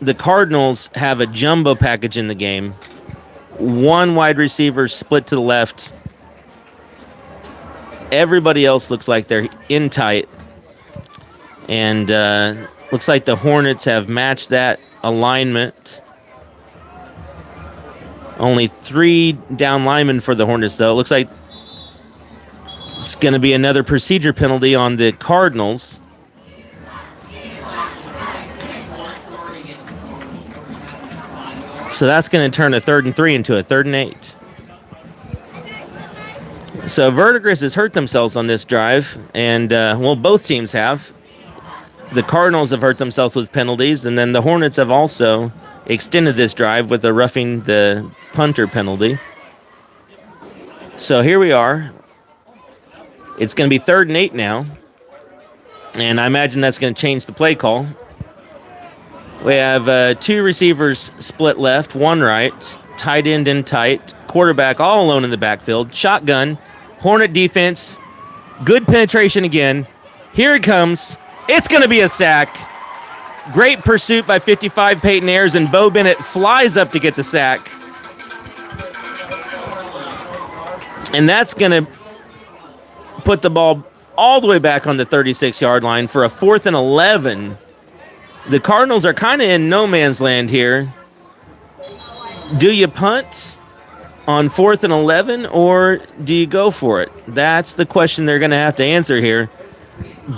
the Cardinals have a jumbo package in the game. One wide receiver split to the left. Everybody else looks like they're in tight. And looks like the Hornets have matched that alignment. Only 3 down linemen for the Hornets, though. It looks like it's going to be another procedure penalty on the Cardinals. So that's going to turn a 3rd and 3 into a 3rd and 8. So Verdigris has hurt themselves on this drive, and, well, both teams have. The Cardinals have hurt themselves with penalties, and then the Hornets have also extended this drive with a roughing the punter penalty. So here we are. It's going to be 3rd and 8 now, and I imagine that's going to change the play call. We have 2 receivers split left, 1 right, tight end in tight, quarterback all alone in the backfield, shotgun, Hornet defense, good penetration again. Here it comes. It's going to be a sack. Great pursuit by 55 Peyton Ayers, and Bo Bennett flies up to get the sack. And that's going to put the ball all the way back on the 36-yard line for a 4th and 11. The Cardinals are kind of in no man's land here. Do you punt on 4th and 11, or do you go for it? That's the question they're going to have to answer here.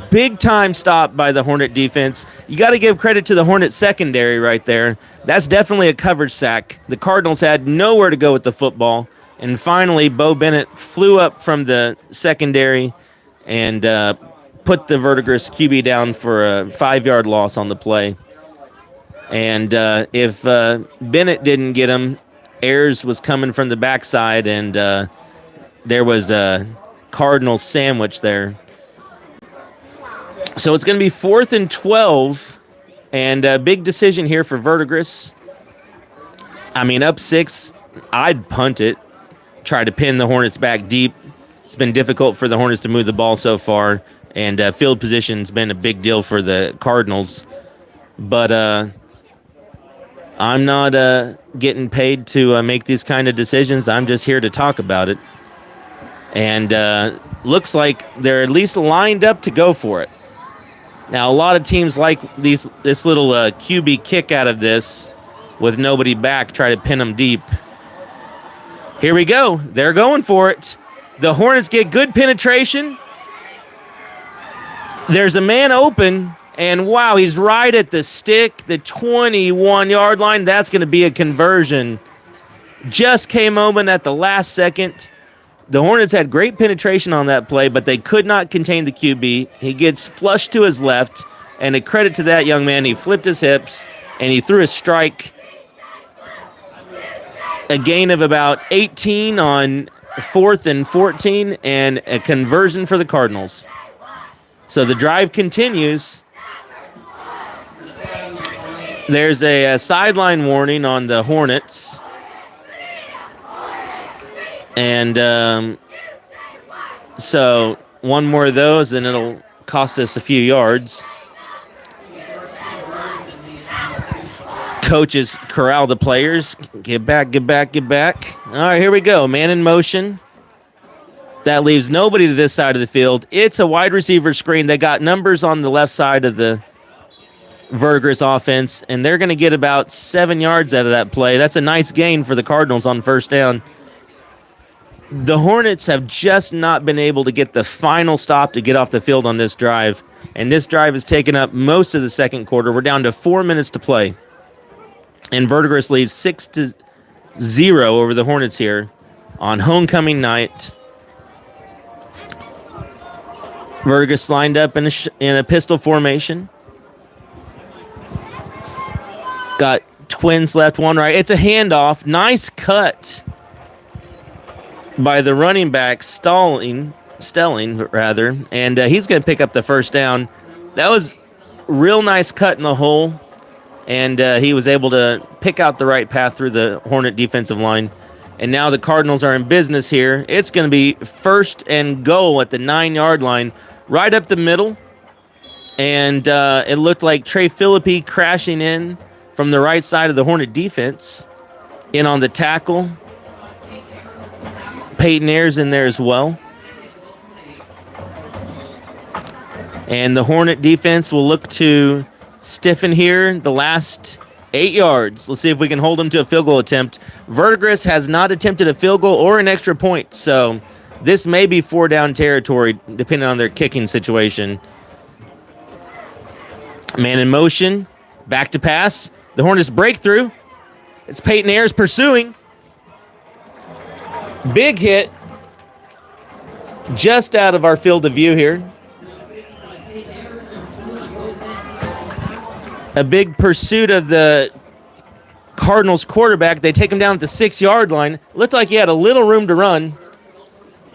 Big time stop by the Hornet defense. You got to give credit to the Hornet secondary right there. That's definitely a coverage sack. The Cardinals had nowhere to go with the football. And finally, Bo Bennett flew up from the secondary and put the Verdigris QB down for a 5-yard loss on the play. And if Bennett didn't get him, Ayers was coming from the backside, and there was a Cardinal sandwich there. So it's going to be 4th and 12, and a big decision here for Verdigris. I mean, up 6, I'd punt it, try to pin the Hornets back deep. It's been difficult for the Hornets to move the ball so far, and field position's been a big deal for the Cardinals. But I'm not getting paid to make these kind of decisions. I'm just here to talk about it. And looks like they're at least lined up to go for it. Now, a lot of teams like this little QB kick out of this with nobody back, try to pin them deep. Here we go. They're going for it. The Hornets get good penetration. There's a man open, and wow, he's right at the stick, the 21-yard line. That's going to be a conversion. Just came open at the last second. The Hornets had great penetration on that play, but they could not contain the QB. He gets flushed to his left, and a credit to that young man. He flipped his hips, and he threw a strike. A gain of about 18 on 4th and 14, and a conversion for the Cardinals. So the drive continues. There's a sideline warning on the Hornets. And so one more of those, and it'll cost us a few yards. Coaches corral the players. Get back, get back, get back. All right, here we go. Man in motion. That leaves nobody to this side of the field. It's a wide receiver screen. They got numbers on the left side of the Verdigris offense, and they're going to get about 7 yards out of that play. That's a nice gain for the Cardinals on first down. The Hornets have just not been able to get the final stop to get off the field on this drive, and this drive has taken up most of the second quarter. We're down to 4 minutes to play, and Verdigris leads 6-0 over the Hornets here on homecoming night. Verdigris lined up in a pistol formation. Got twins left, one right. It's a handoff. Nice cut by the running back, Stelling, and he's going to pick up the first down. That was real nice cut in the hole, and he was able to pick out the right path through the Hornet defensive line. And now the Cardinals are in business here. It's going to be first and goal at the 9-yard line, right up the middle. And it looked like Trey Philippi crashing in from the right side of the Hornet defense, in on the tackle. Peyton Ayers in there as well. And the Hornet defense will look to stiffen here the last 8 yards. Let's see if we can hold them to a field goal attempt. Verdigris has not attempted a field goal or an extra point, so this may be 4-down territory depending on their kicking situation. Man in motion, back to pass. The Hornets breakthrough. It's Peyton Ayers pursuing. Big hit. Just out of our field of view here. A big pursuit of the Cardinals quarterback. They take him down at the 6-yard line. Looked like he had a little room to run,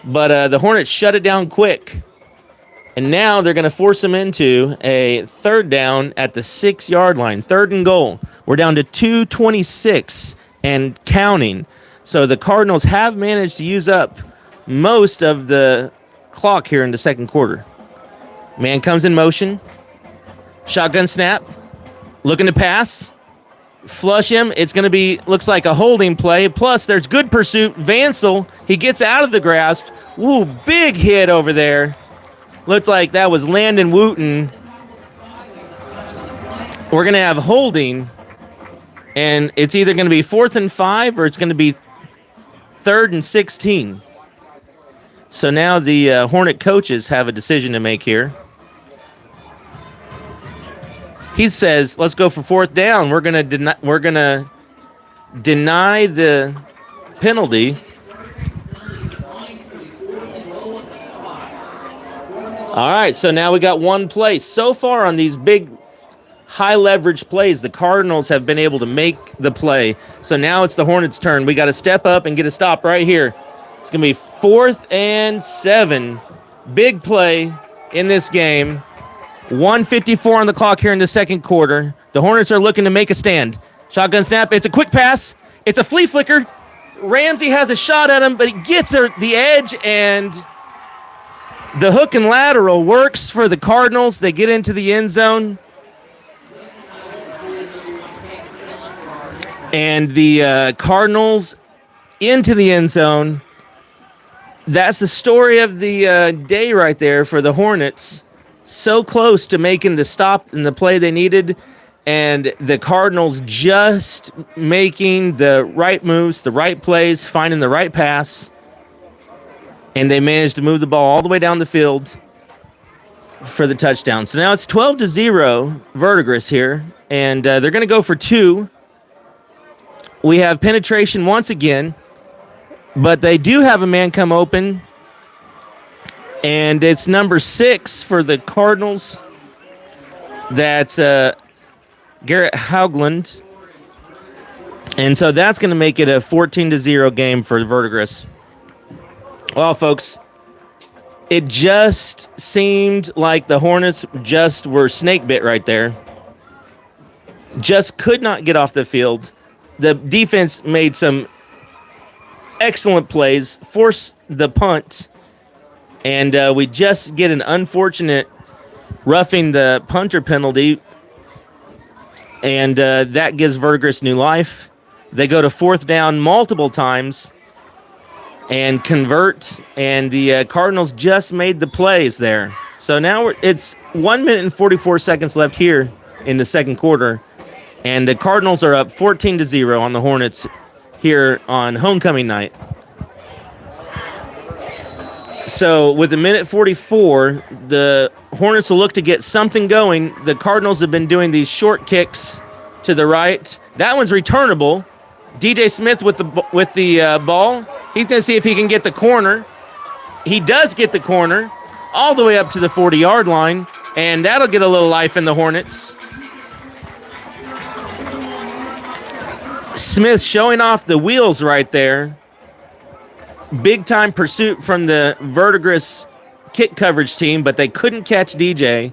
but the Hornets shut it down quick. And now they're going to force him into a third down at the 6-yard line. 3rd and goal. We're down to 2:26 and counting. So the Cardinals have managed to use up most of the clock here in the second quarter. Man comes in motion. Shotgun snap. Looking to pass. Flush him. It's going to be, looks like a holding play. Plus, there's good pursuit. Vansel, he gets out of the grasp. Ooh, big hit over there. Looked like that was Landon Wooten. We're going to have holding, and it's either going to be 4th and 5 or it's going to be 3rd and 16. So now the Hornet coaches have a decision to make here. He says, let's go for 4th down. We're going to deny the penalty. All right, so now we got one play. So far on these big high leverage plays, the Cardinals have been able to make the play. So now it's the Hornets' turn. We got to step up and get a stop right here. It's going to be 4th and 7. Big play in this game. 1:54 on the clock here in the second quarter. The Hornets are looking to make a stand. Shotgun snap. It's a quick pass. It's a flea flicker. Ramsey has a shot at him, but he gets the edge, and the hook and lateral works for the Cardinals. They get into the end zone. And the Cardinals into the end zone. That's the story of the day right there for the Hornets. So close to making the stop in the play they needed. And the Cardinals just making the right moves, the right plays, finding the right pass. And they managed to move the ball all the way down the field for the touchdown. So now it's 12-0 Verdigris here. And they're going to go for 2. We have penetration once again. But they do have a man come open. And it's number 6 for the Cardinals. That's Garrett Haugland. And so that's going to make it a 14-0 game for Verdigris. Well, folks, it just seemed like the Hornets just were snake bit right there. just could not get off the field. The defense made some excellent plays, forced the punt, and we just get an unfortunate roughing the punter penalty, and that gives Verdigris new life. They go to fourth down multiple times and convert, and the Cardinals just made the plays there. So now it's 1 minute and 44 seconds left here in the second quarter, and the Cardinals are up 14-0 on the Hornets here on homecoming night. So with a minute 44, the Hornets will look to get something going. The Cardinals have been doing these short kicks to the right. That one's returnable. DJ Smith with the ball. He's going to see if he can get the corner. He does get the corner all the way up to the 40-yard line, and that'll get a little life in the Hornets. Smith showing off the wheels right there. Big-time pursuit from the Verdigris kick coverage team, but they couldn't catch DJ.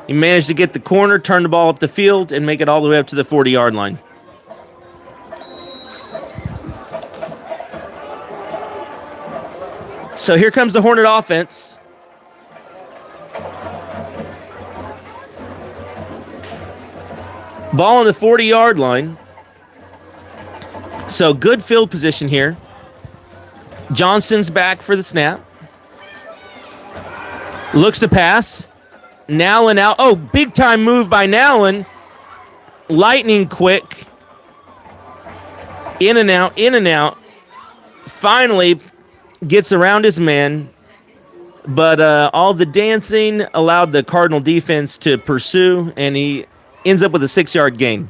He managed to get the corner, turn the ball up the field, and make it all the way up to the 40-yard line. So here comes the Hornet offense. Ball on the 40-yard line. So good field position here. Johnson's back for the snap. Looks to pass. Nallon out. Oh, big time move by Nallon. Lightning quick. In and out, in and out. Finally gets around his man. But all the dancing allowed the Cardinal defense to pursue, and he ends up with a 6-yard gain.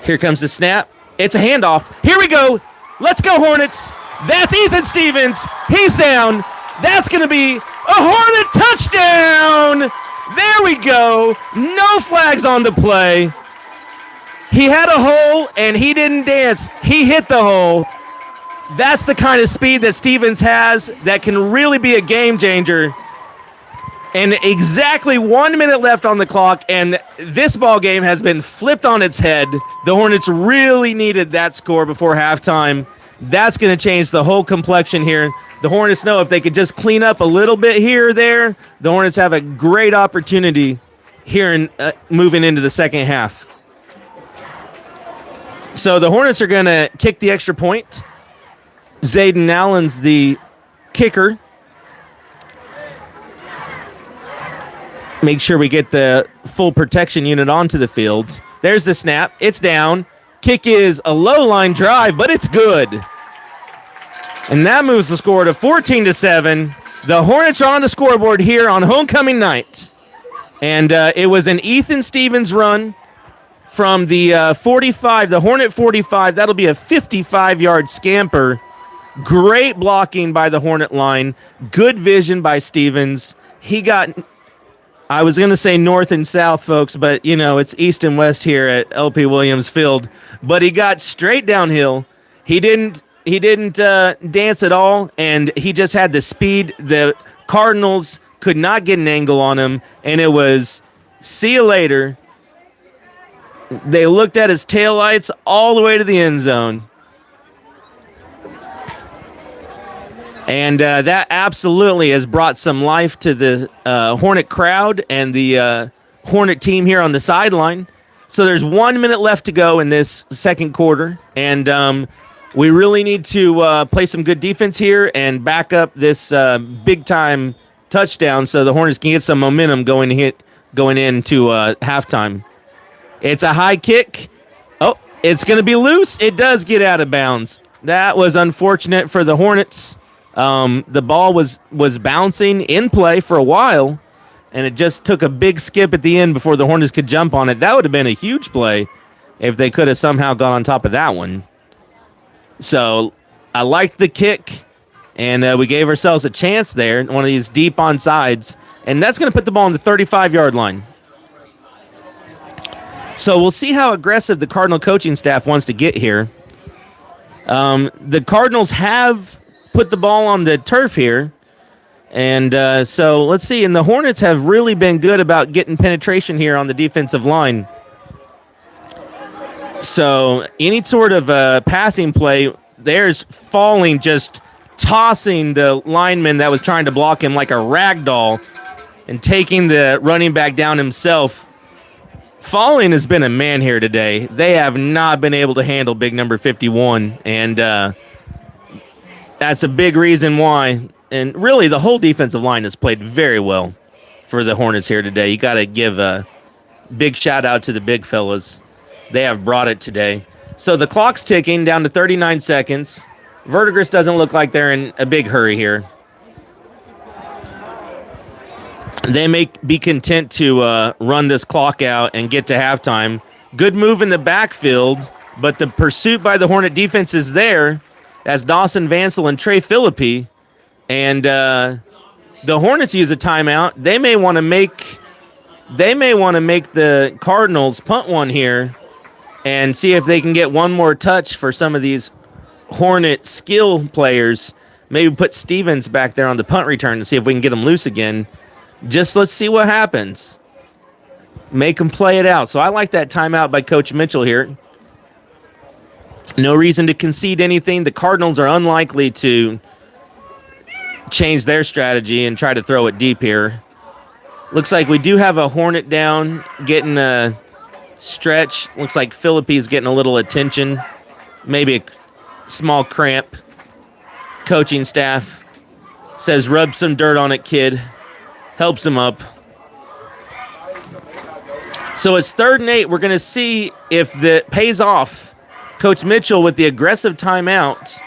Here comes the snap. It's a handoff. Here we go. Let's go, Hornets. That's Ethan Stevens. He's down. That's going to be a Hornet touchdown. There we go. No flags on the play. He had a hole, and he didn't dance. He hit the hole. That's the kind of speed that Stevens has that can really be a game changer. And exactly 1 minute left on the clock, and this ball game has been flipped on its head. The Hornets really needed that score before halftime. That's going to change the whole complexion here. The Hornets know if they could just clean up a little bit here or there, the Hornets have a great opportunity here in moving into the second half. So the Hornets are going to kick the extra point. Zayden Allen's the kicker. Make sure we get the full protection unit onto the field. There's the snap. It's down. Kick is a low line drive, but it's good. And that moves the score to 14-7. The Hornets are on the scoreboard here on homecoming night. And it was an Ethan Stevens run from the 45, the Hornet 45. That'll be a 55-yard scamper. Great blocking by the Hornet line. Good vision by Stevens. He got... I was going to say north and south, folks, but, you know, it's east and west here at LP Williams Field. But he got straight downhill. He didn't dance at all, and he just had the speed. The Cardinals could not get an angle on him, and it was see you later. They looked at his taillights all the way to the end zone. And that absolutely has brought some life to the Hornet crowd and the Hornet team here on the sideline. So there's 1 minute left to go in this second quarter. And we really need to play some good defense here and back up this big-time touchdown so the Hornets can get some momentum going into halftime. It's a high kick. Oh, it's going to be loose. It does get out of bounds. That was unfortunate for the Hornets. The ball was bouncing in play for a while, and it just took a big skip at the end before the Hornets could jump on it. That would have been a huge play if they could have somehow gone on top of that one. So I liked the kick, and we gave ourselves a chance there, one of these deep onsides, and that's going to put the ball on the 35-yard line. So we'll see how aggressive the Cardinal coaching staff wants to get here. The Cardinals have put the ball on the turf here, And so let's see. And the Hornets have really been good about getting penetration here on the defensive line. So any sort of passing play, there's Falling just tossing the lineman that was trying to block him like a rag doll and taking the running back down himself. Falling has been a man here today. They have not been able to handle big number 51, and that's a big reason why. And really, the whole defensive line has played very well for the Hornets here today. You got to give a big shout out to the big fellas. They have brought it today. So the clock's ticking down to 39 seconds. Verdigris doesn't look like they're in a big hurry here. They may be content to run this clock out and get to halftime. Good move in the backfield, but the pursuit by the Hornet defense is there as Dawson Vansel and Trey Philippi. And the Hornets use a timeout. They may want to make the Cardinals punt one here and see if they can get one more touch for some of these Hornet skill players. Maybe put Stevens back there on the punt return to see if we can get them loose again. Just let's see what happens. Make them play it out. So I like that timeout by Coach Mitchell here. No reason to concede anything. The Cardinals are unlikely to change their strategy and try to throw it deep here. Looks like we do have a Hornet down, getting a stretch. Looks like Philippi's getting a little attention. Maybe a small cramp. Coaching staff says, rub some dirt on it, kid. Helps him up. So it's 3rd and 8. We're going to see if that pays off. Coach Mitchell with the aggressive timeout,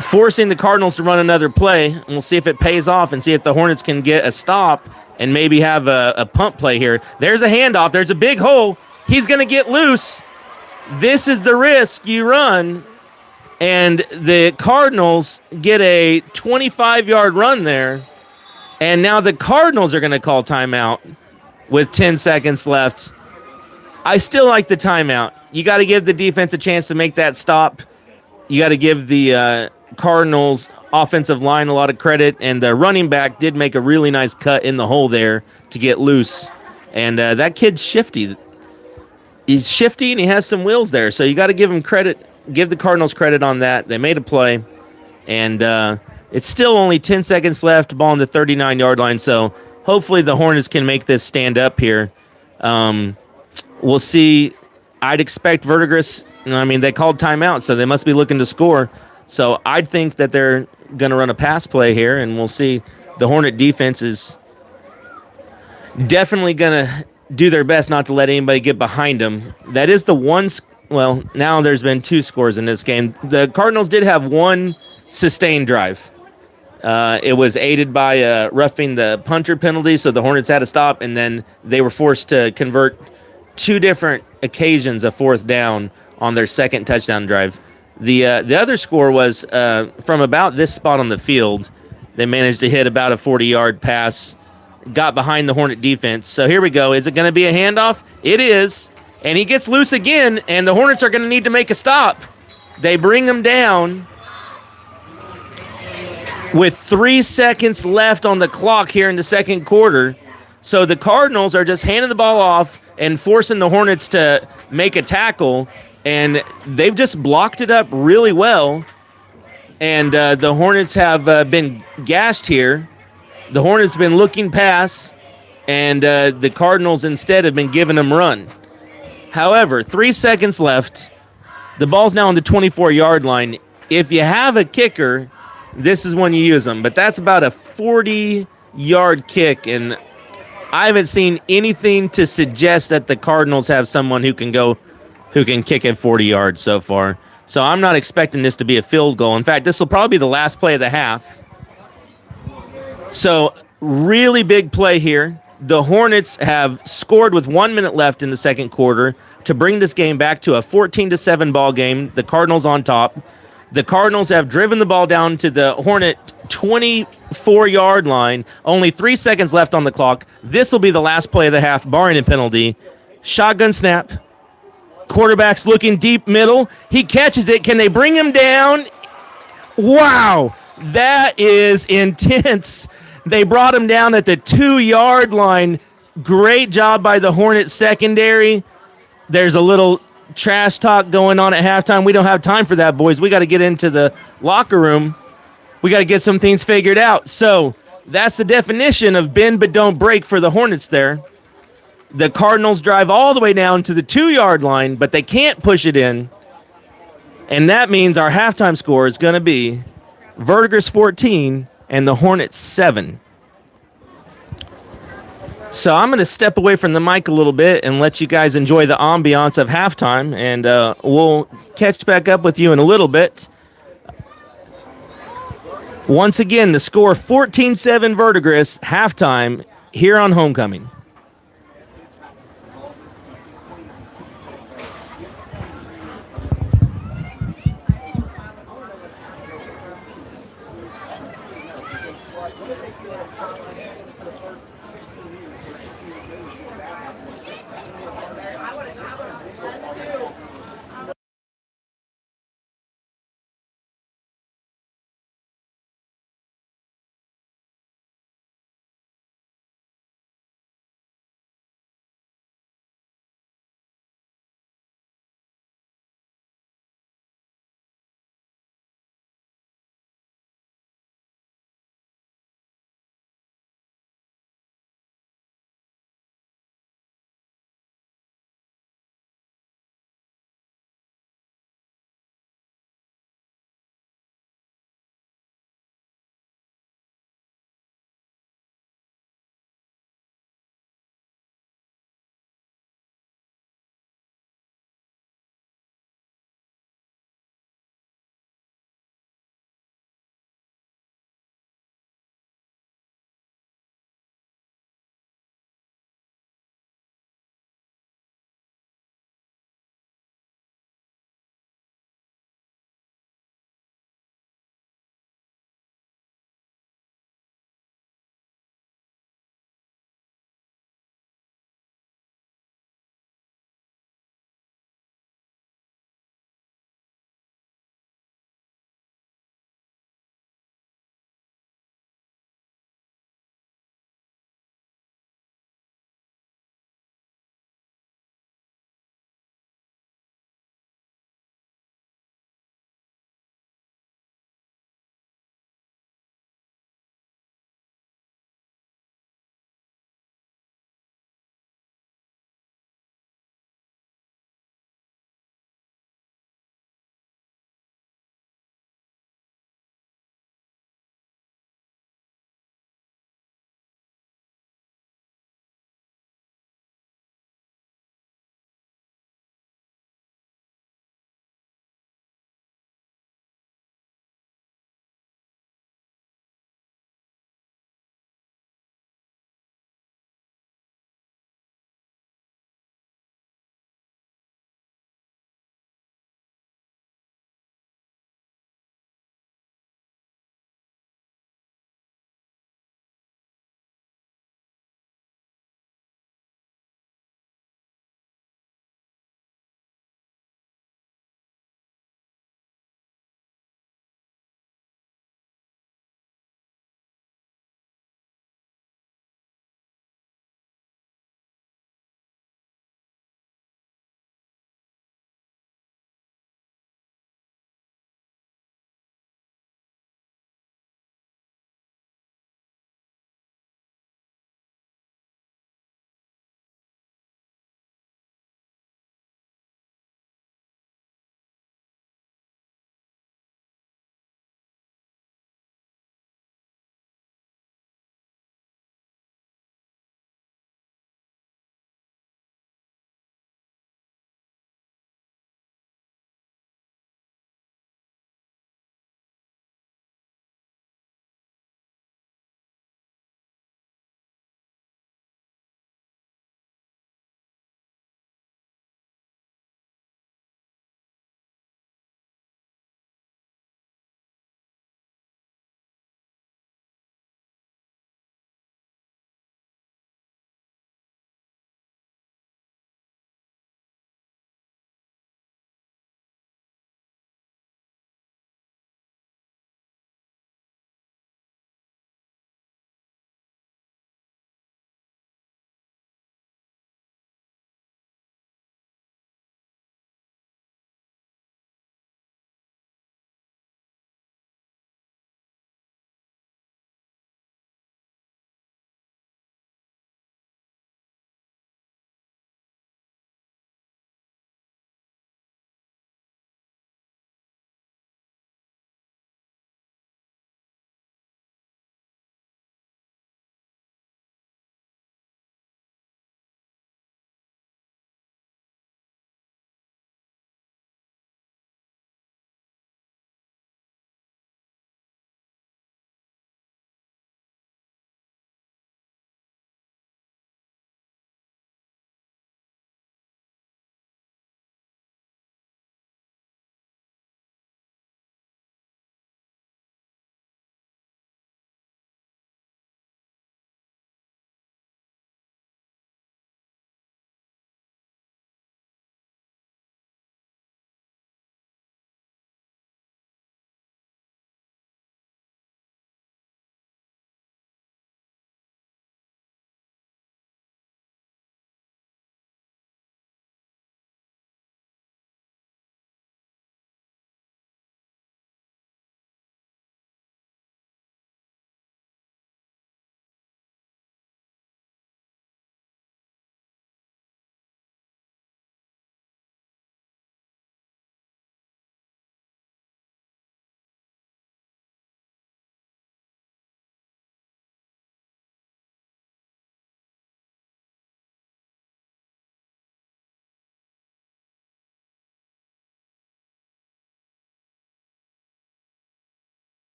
forcing the Cardinals to run another play. And we'll see if it pays off and see if the Hornets can get a stop and maybe have a punt play here. There's a handoff. There's a big hole. He's going to get loose. This is the risk you run. And the Cardinals get a 25-yard run there. And now the Cardinals are going to call timeout with 10 seconds left. I still like the timeout. You got to give the defense a chance to make that stop. You got to give the Cardinals offensive line a lot of credit. And the running back did make a really nice cut in the hole there to get loose. And that kid's shifty. He's shifty and he has some wheels there. So you got to give him credit. Give the Cardinals credit on that. They made a play. And it's still only 10 seconds left, ball on the 39-yard line, so hopefully the Hornets can make this stand up here. We'll see. I'd expect Verdigris, they called timeout, so they must be looking to score. So I'd think that they're going to run a pass play here, and we'll see. The Hornet defense is definitely going to do their best not to let anybody get behind them. That is the one. Well, now there's been 2 scores in this game. The Cardinals did have one sustained drive. It was aided by roughing the punter penalty, so the Hornets had to stop, and then they were forced to convert 2 different occasions of 4th down on their second touchdown drive. The other score was from about this spot on the field. They managed to hit about a 40-yard pass, got behind the Hornet defense. So here we go. Is it going to be a handoff? It is, and he gets loose again, and the Hornets are going to need to make a stop. They bring him down with 3 seconds left on the clock here in the second quarter. So the Cardinals are just handing the ball off and forcing the Hornets to make a tackle, and they've just blocked it up really well. And the Hornets have been gashed here. The Hornets have been looking pass, and the Cardinals instead have been giving them run. However, 3 seconds left. The ball's now on the 24-yard line. If you have a kicker, this is when you use them. But that's about a 40-yard kick, and I haven't seen anything to suggest that the Cardinals have someone who can kick at 40 yards so far. So I'm not expecting this to be a field goal. In fact, this will probably be the last play of the half. So really big play here. The Hornets have scored with 1 minute left in the second quarter to bring this game back to a 14-7 ball game. The Cardinals on top. The Cardinals have driven the ball down to the Hornet 24-yard line. Only 3 seconds left on the clock. This will be the last play of the half, barring a penalty. Shotgun snap. Quarterback's looking deep middle. He catches it. Can they bring him down? Wow. That is intense. They brought him down at the 2-yard line. Great job by the Hornets secondary. There's a little trash talk going on at halftime. We don't have time for that, boys. We got to get into the locker room. We got to get some things figured out. So that's the definition of bend but don't break for the Hornets there. The Cardinals drive all the way down to the 2-yard line, but they can't push it in. And that means our halftime score is going to be Verdigris 14 and the Hornets 7. So I'm going to step away from the mic a little bit and let you guys enjoy the ambiance of halftime, and we'll catch back up with you in a little bit. Once again, the score 14-7 Verdigris, halftime here on Homecoming.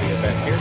audio back here.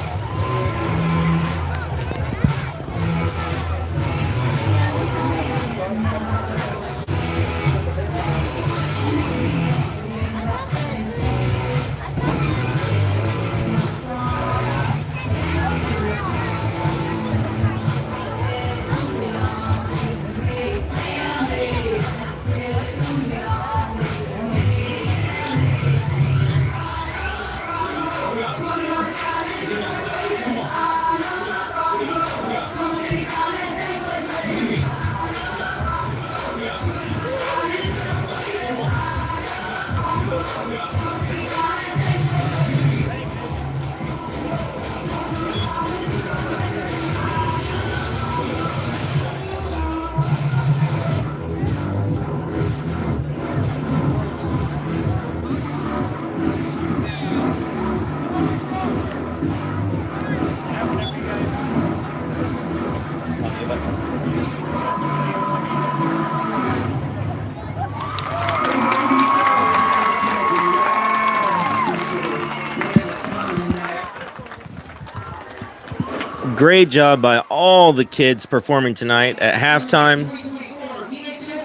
Great job by all the kids performing tonight at halftime.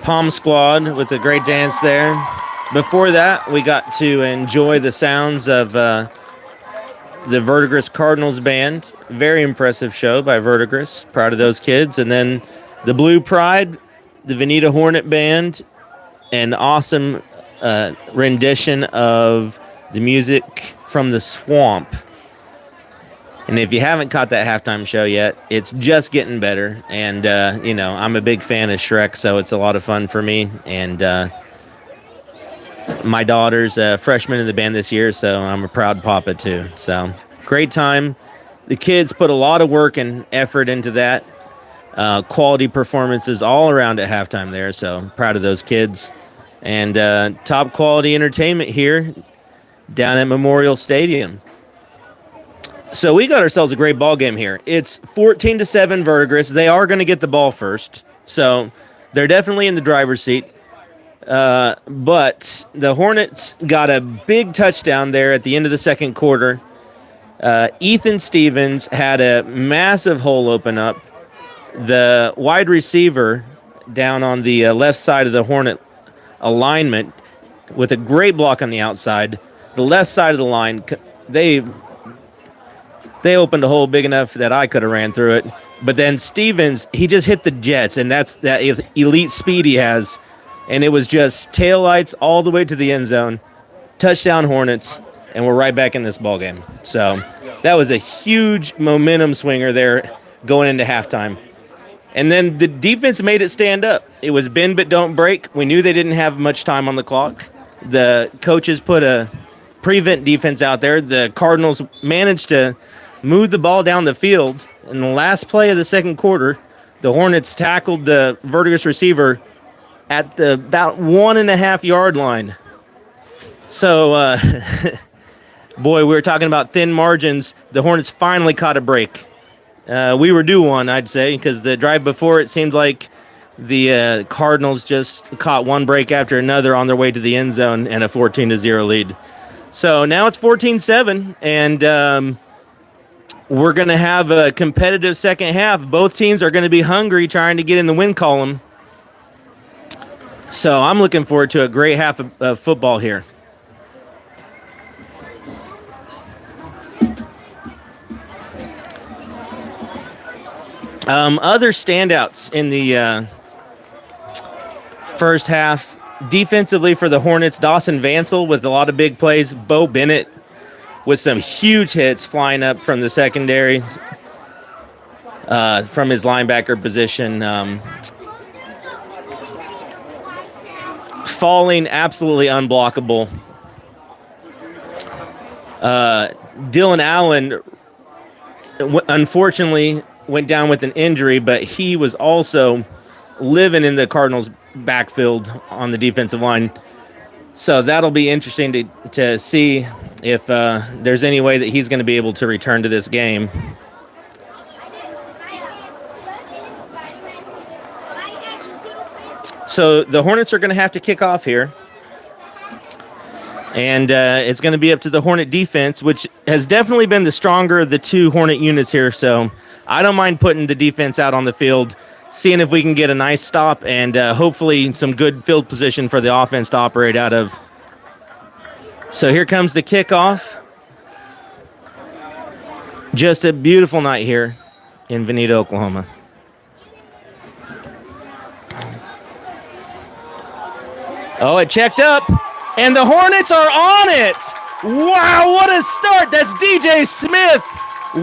Palm Squad with a great dance there. Before that, we got to enjoy the sounds of the Verdigris Cardinals Band. Very impressive show by Verdigris. Proud of those kids. And then the Blue Pride, the Vinita Hornet Band, an awesome rendition of the music from the Swamp. And if you haven't caught that halftime show yet, it's just getting better. And, I'm a big fan of Shrek, so it's a lot of fun for me. And my daughter's a freshman in the band this year, so I'm a proud papa, too. So, great time. The kids put a lot of work and effort into that. Quality performances all around at halftime there, so proud of those kids. And top quality entertainment here down at Memorial Stadium. So we got ourselves a great ball game here. It's 14-7 Verdigris. They are going to get the ball first, so they're definitely in the driver's seat. But the Hornets got a big touchdown there at the end of the second quarter. Ethan Stevens had a massive hole open up. The wide receiver down on the left side of the Hornet alignment with a great block on the outside. The left side of the line, they opened a hole big enough that I could have ran through it. But then Stevens, he just hit the jets, and that's that elite speed he has. And it was just taillights all the way to the end zone. Touchdown Hornets, and we're right back in this ball game. So that was a huge momentum swinger there going into halftime. And then the defense made it stand up. It was bend but don't break. We knew they didn't have much time on the clock. The coaches put a prevent defense out there. The Cardinals managed to move the ball down the field. In the last play of the second quarter, the Hornets tackled the Verdigris receiver at the about 1.5 yard line. So, boy, we were talking about thin margins. The Hornets finally caught a break. We were due one, I'd say, because the drive before it seemed like the Cardinals just caught one break after another on their way to the end zone and a 14-0 lead. So now it's 14-7, and we're going to have a competitive second half. Both teams are going to be hungry trying to get in the win column. So I'm looking forward to a great half of football here. Other standouts in the first half. Defensively for the Hornets, Dawson Vansel with a lot of big plays. Bo Bennett with some huge hits flying up from the secondary, from his linebacker position. Falling absolutely unblockable. Dylan Allen, unfortunately, went down with an injury, but he was also living in the Cardinals' backfield on the defensive line. So that'll be interesting to see if there's any way that he's going to be able to return to this game. So the Hornets are going to have to kick off here. And it's going to be up to the Hornet defense, which has definitely been the stronger of the two Hornet units here. So I don't mind putting the defense out on the field, seeing if we can get a nice stop and hopefully some good field position for the offense to operate out of. So here comes the kickoff. Just a beautiful night here in Vinita, Oklahoma. Oh, it checked up, and the Hornets are on it. Wow, what a start. That's DJ Smith.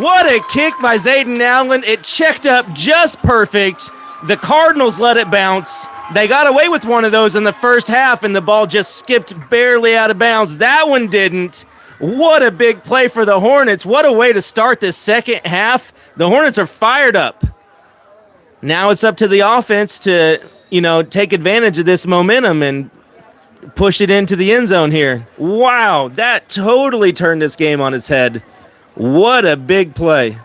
What a kick by Zayden Allen. It checked up just perfect. The Cardinals let it bounce. They got away with one of those in the first half, and the ball just skipped barely out of bounds. That one didn't. What a big play for the Hornets. What a way to start this second half. The Hornets are fired up. Now it's up to the offense to, take advantage of this momentum and push it into the end zone here. Wow, that totally turned this game on its head. What a big play.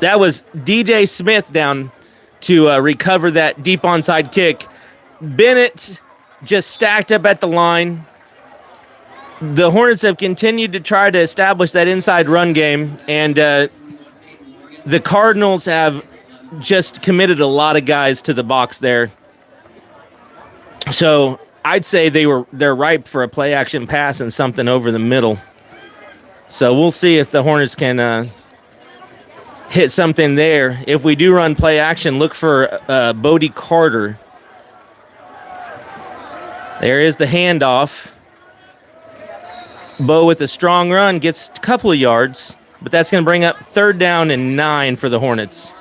That was DJ Smith down to recover that deep onside kick. Bennett just stacked up at the line. The Hornets have continued to try to establish that inside run game, and the Cardinals have just committed a lot of guys to the box there. So I'd say they're ripe for a play action pass and something over the middle. So we'll see if the Hornets can hit something there. If we do run play action, look for Bodie Carter. There is the handoff. Bo with a strong run gets a couple of yards, but that's going to bring up 3rd down and 9 for the Hornets.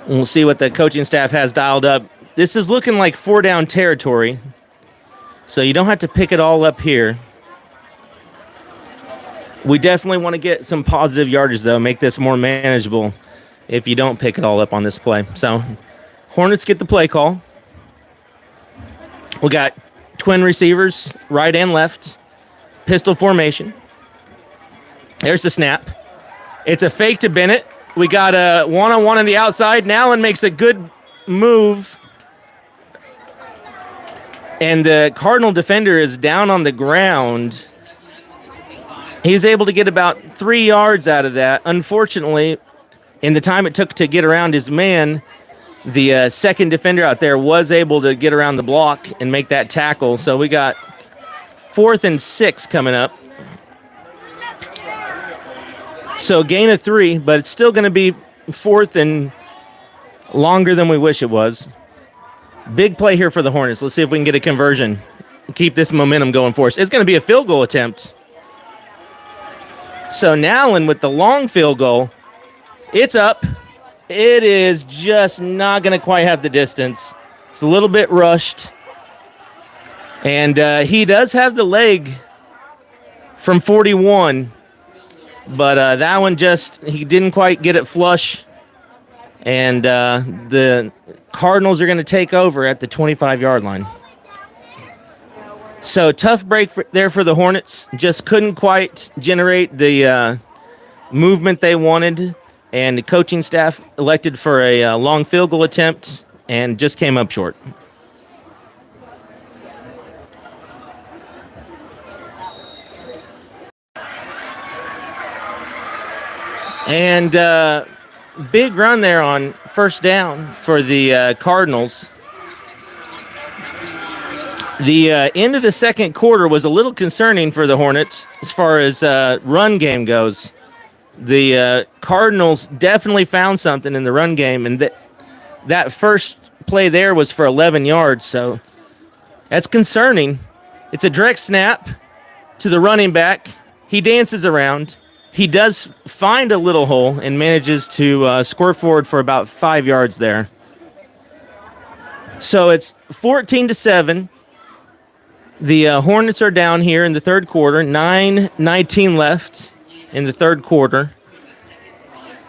We'll see what the coaching staff has dialed up. This is looking like 4-down territory, so you don't have to pick it all up here. We definitely want to get some positive yardage, though, make this more manageable if you don't pick it all up on this play. So Hornets get the play call. We got twin receivers, right and left, pistol formation. There's the snap. It's a fake to Bennett. We got a one-on-one on the outside. Allen makes a good move. And the Cardinal defender is down on the ground. He's able to get about 3 yards out of that. Unfortunately, in the time it took to get around his man, the second defender out there was able to get around the block and make that tackle. So we got 4th and 6 coming up. So gain of 3, but it's still going to be 4th and longer than we wish it was. Big play here for the Hornets. Let's see if we can get a conversion. Keep this momentum going for us. It's going to be a field goal attempt. So Allen with the long field goal. It's up. It is just not going to quite have the distance. It's a little bit rushed. And he does have the leg from 41. But that one he didn't quite get it flush. And the Cardinals are going to take over at the 25-yard line. So tough break there for the Hornets. Just couldn't quite generate the movement they wanted. And the coaching staff elected for a long field goal attempt and just came up short. And big run there on 1st down for the Cardinals. The end of the second quarter was a little concerning for the Hornets as far as run game goes. The Cardinals definitely found something in the run game, and that first play there was for 11 yards, so that's concerning. It's a direct snap to the running back. He dances around. He does find a little hole and manages to squirt forward for about 5 yards there. So it's 14-7. The Hornets are down here in the third quarter. 9:19 left in the third quarter.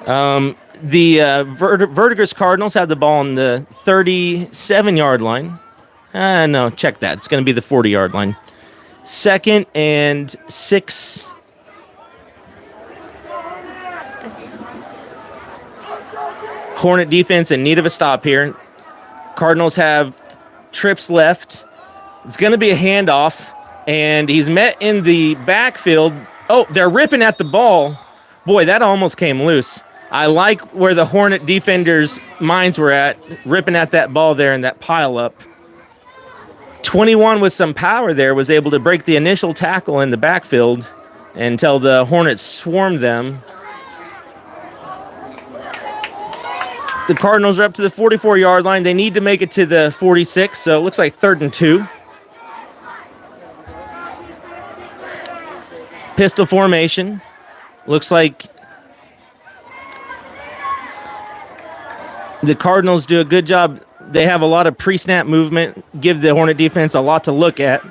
The Verdigris Cardinals have the ball on the 37-yard line. No, check that. It's going to be the 40-yard line. 2nd and 6. Hornet defense in need of a stop here. Cardinals have trips left. It's going to be a handoff, and he's met in the backfield. Oh, they're ripping at the ball. Boy, that almost came loose. I like where the Hornet defenders' minds were at, ripping at that ball there in that pile up. 21 with some power there was able to break the initial tackle in the backfield until the Hornets swarmed them. The Cardinals are up to the 44-yard line. They need to make it to the 46, so it looks like 3rd and 2. Pistol formation. Looks like the Cardinals do a good job. They have a lot of pre-snap movement, give the Hornet defense a lot to look at.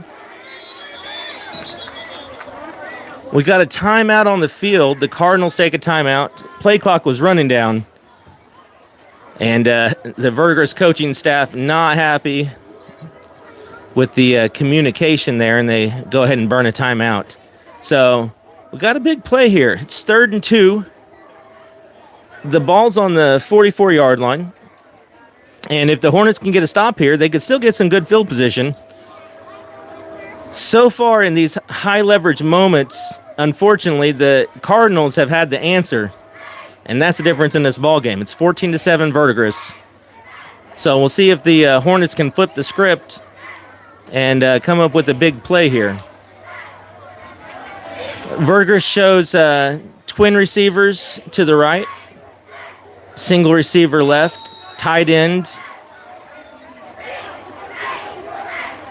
We got a timeout on the field. The Cardinals take a timeout. Play clock was running down. And the Verdigris coaching staff not happy with the communication there, and they go ahead and burn a timeout. So we got a big play here. It's 3rd and 2. The ball's on the 44-yard line. And if the Hornets can get a stop here, they could still get some good field position. So far in these high-leverage moments, unfortunately, the Cardinals have had the answer. And that's the difference in this ball game. It's 14-7 Verdigris. So we'll see if the Hornets can flip the script and come up with a big play here. Verdigris shows twin receivers to the right, single receiver left, tight end,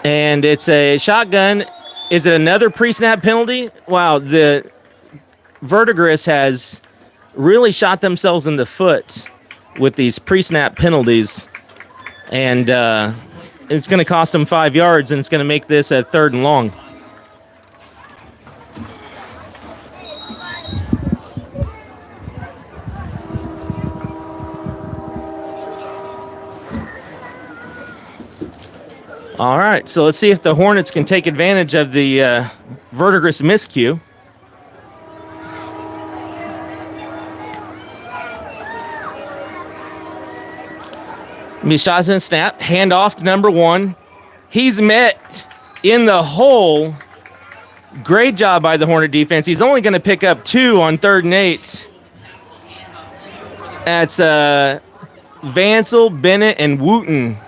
and it's a shotgun. Is it another pre-snap penalty? Wow, the Verdigris has really shot themselves in the foot with these pre-snap penalties, and it's going to cost them 5 yards, and it's going to make this a 3rd and long. All right, so let's see if the Hornets can take advantage of the Verdigris miscue. Shots and snap, handoff to number 1. He's met in the hole. Great job by the Hornet defense. He's only going to pick up 2 on 3rd and 8. That's Vansel, Bennett, and Wooten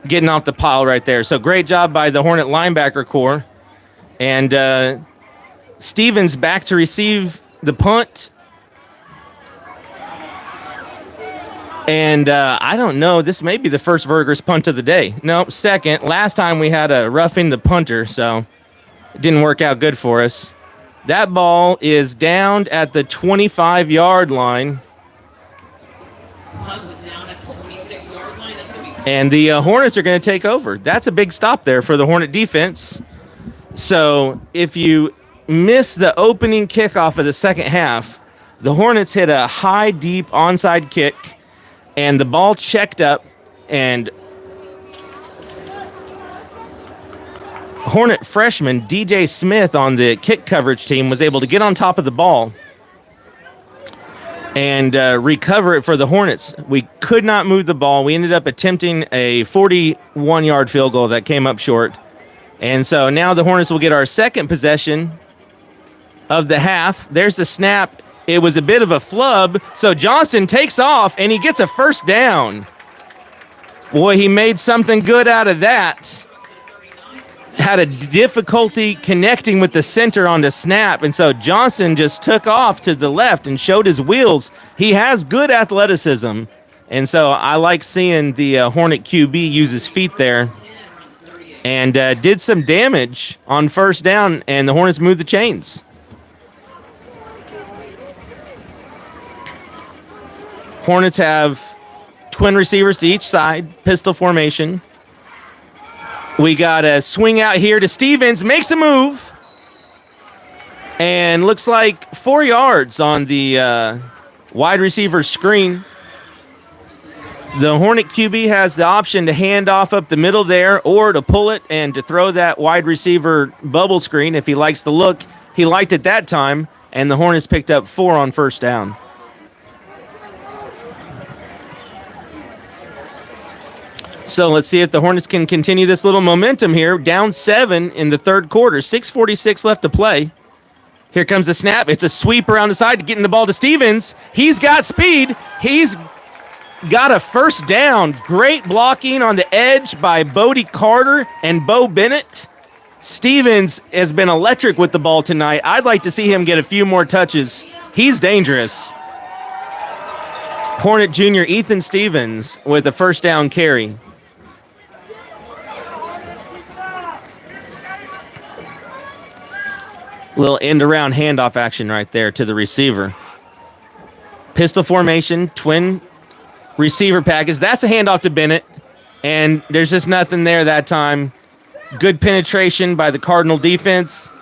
getting off the pile right there. So great job by the Hornet linebacker core. And Stevens back to receive the punt. And I don't know, this may be the first Verdigris punt of the day. Nope, second. Last time we had a roughing the punter, so it didn't work out good for us. That ball is downed at the 25-yard line. Punt was down at the 26-yard line. That's going to be. And the Hornets are going to take over. That's a big stop there for the Hornet defense. So if you miss the opening kickoff of the second half, the Hornets hit a high, deep onside kick, and the ball checked up, and Hornet freshman DJ Smith on the kick coverage team was able to get on top of the ball and recover it for the Hornets. We could not move the ball. We ended up attempting a 41-yard field goal that came up short. And so now the Hornets will get our second possession of the half. There's the snap. It was a bit of a flub. So Johnson takes off, and he gets a first down. Boy, he made something good out of that. Had a difficulty connecting with the center on the snap, and so Johnson just took off to the left and showed his wheels. He has good athleticism, and so I like seeing the Hornet QB use his feet there and did some damage on first down, and the Hornets moved the chains. Hornets have twin receivers to each side, pistol formation. We got a swing out here to Stevens, makes a move, and looks like 4 yards on the wide receiver screen. The Hornet QB has the option to hand off up the middle there or to pull it and to throw that wide receiver bubble screen if he likes the look. He liked it that time, and the Hornets picked up 4 on first down. So let's see if the Hornets can continue this little momentum here. Down 7 in the third quarter. 6:46 left to play. Here comes the snap. It's a sweep around the side, getting the ball to Stevens. He's got speed. He's got a first down. Great blocking on the edge by Bodie Carter and Bo Bennett. Stevens has been electric with the ball tonight. I'd like to see him get a few more touches. He's dangerous. Hornet junior Ethan Stevens with a first down carry. Little end-around handoff action right there to the receiver. Pistol formation, twin receiver package. That's a handoff to Bennett, and there's just nothing there that time. Good penetration by the Cardinal defense.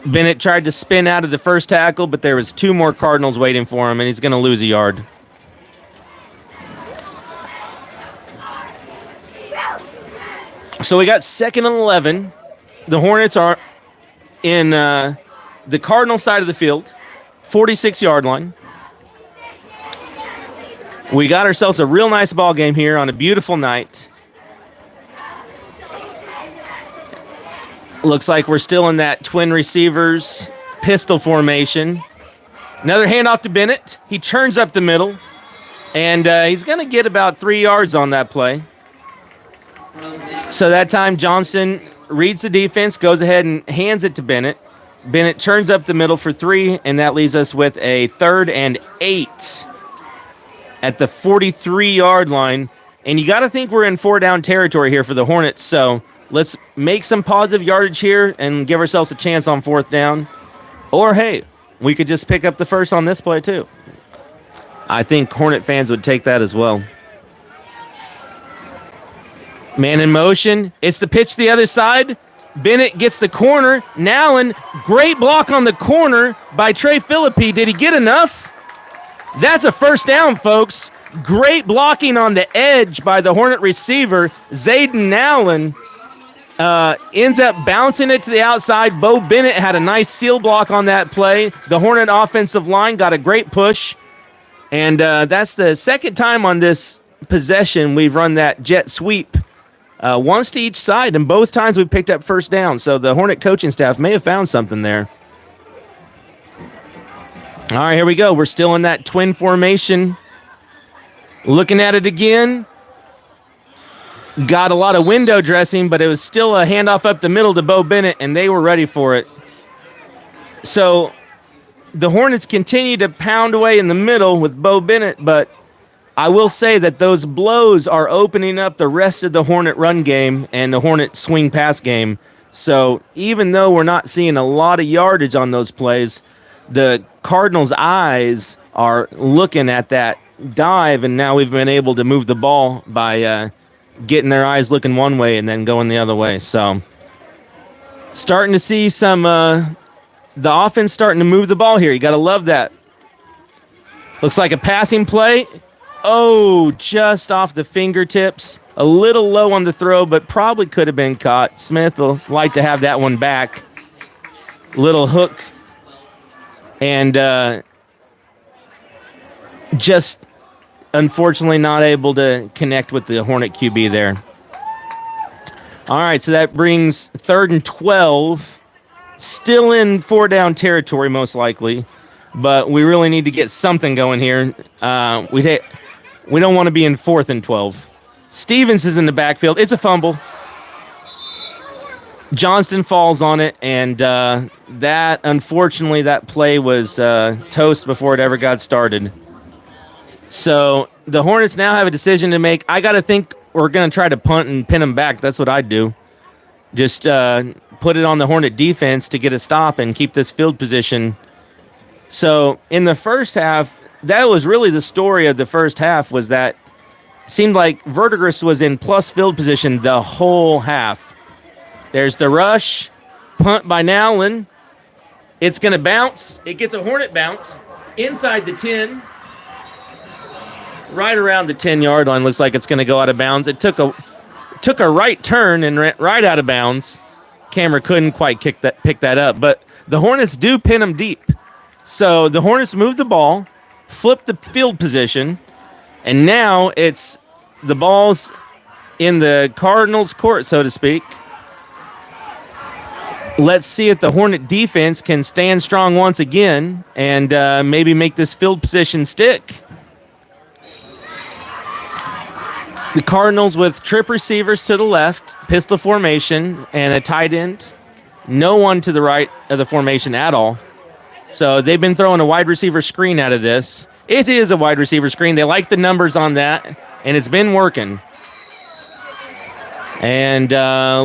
Bennett tried to spin out of the first tackle, but there was 2 more Cardinals waiting for him, and he's going to lose a yard. So we got 2nd and 11. The Hornets are in the Cardinal side of the field, 46-yard line. We got ourselves a real nice ball game here on a beautiful night. Looks like we're still in that twin receivers pistol formation. Another handoff to Bennett. He turns up the middle, and he's going to get about 3 yards on that play. So that time Johnson reads the defense, goes ahead and hands it to Bennett. Bennett turns up the middle for 3, and that leaves us with a 3rd and 8 at the 43-yard line. And you got to think we're in 4-down territory here for the Hornets, so let's make some positive yardage here and give ourselves a chance on 4th down. Or, hey, we could just pick up the first on this play too. I think Hornet fans would take that as well. Man in motion. It's the pitch to the other side. Bennett gets the corner. Nallen, great block on the corner by Trey Philippi. Did he get enough? That's a first down, folks. Great blocking on the edge by the Hornet receiver. Zayden Nallen ends up bouncing it to the outside. Bo Bennett had a nice seal block on that play. The Hornet offensive line got a great push. And that's the second time on this possession we've run that jet sweep. Once to each side, and both times we picked up first down. So the Hornet coaching staff may have found something there. All right, here we go. We're still in that twin formation. Looking at it again. Got a lot of window dressing, but it was still a handoff up the middle to Bo Bennett, and they were ready for it. So the Hornets continue to pound away in the middle with Bo Bennett, but I will say that those blows are opening up the rest of the Hornet run game and the Hornet swing pass game. So even though we're not seeing a lot of yardage on those plays, the Cardinals' eyes are looking at that dive, and now we've been able to move the ball by getting their eyes looking one way and then going the other way. So starting to see some the offense starting to move the ball here. You got to love that. Looks like a passing play. Oh, just off the fingertips. A little low on the throw, but probably could have been caught. Smith will like to have that one back. Little hook. And just unfortunately not able to connect with the Hornet QB there. All right, so that brings 3rd and 12. Still in 4-down territory, most likely. But we really need to get something going here. We don't want to be in 4th and 12. Stevens is in the backfield. It's a fumble. Johnston falls on it, and unfortunately, that play was toast before it ever got started. So the Hornets now have a decision to make. I got to think we're going to try to punt and pin them back. That's what I'd do. Just put it on the Hornet defense to get a stop and keep this field position. So in the first half, that was really the story of the first half, was that it seemed like Verdigris was in plus field position the whole half. There's the rush, punt by Nowlin. It's going to bounce. It gets a Hornet bounce inside the 10. Right around the 10-yard line. Looks like it's going to go out of bounds. It took a right turn and right out of bounds. Camera couldn't quite pick that up. But the Hornets do pin them deep. So the Hornets move the ball, flip the field position, and now it's the ball's in the Cardinals' court, so to speak. Let's see if the Hornet defense can stand strong once again and maybe make this field position stick. The Cardinals with trip receivers to the left, pistol formation, and a tight end. No one to the right of the formation at all. So they've been throwing a wide receiver screen out of this. It is a wide receiver screen. They like the numbers on that, and it's been working. And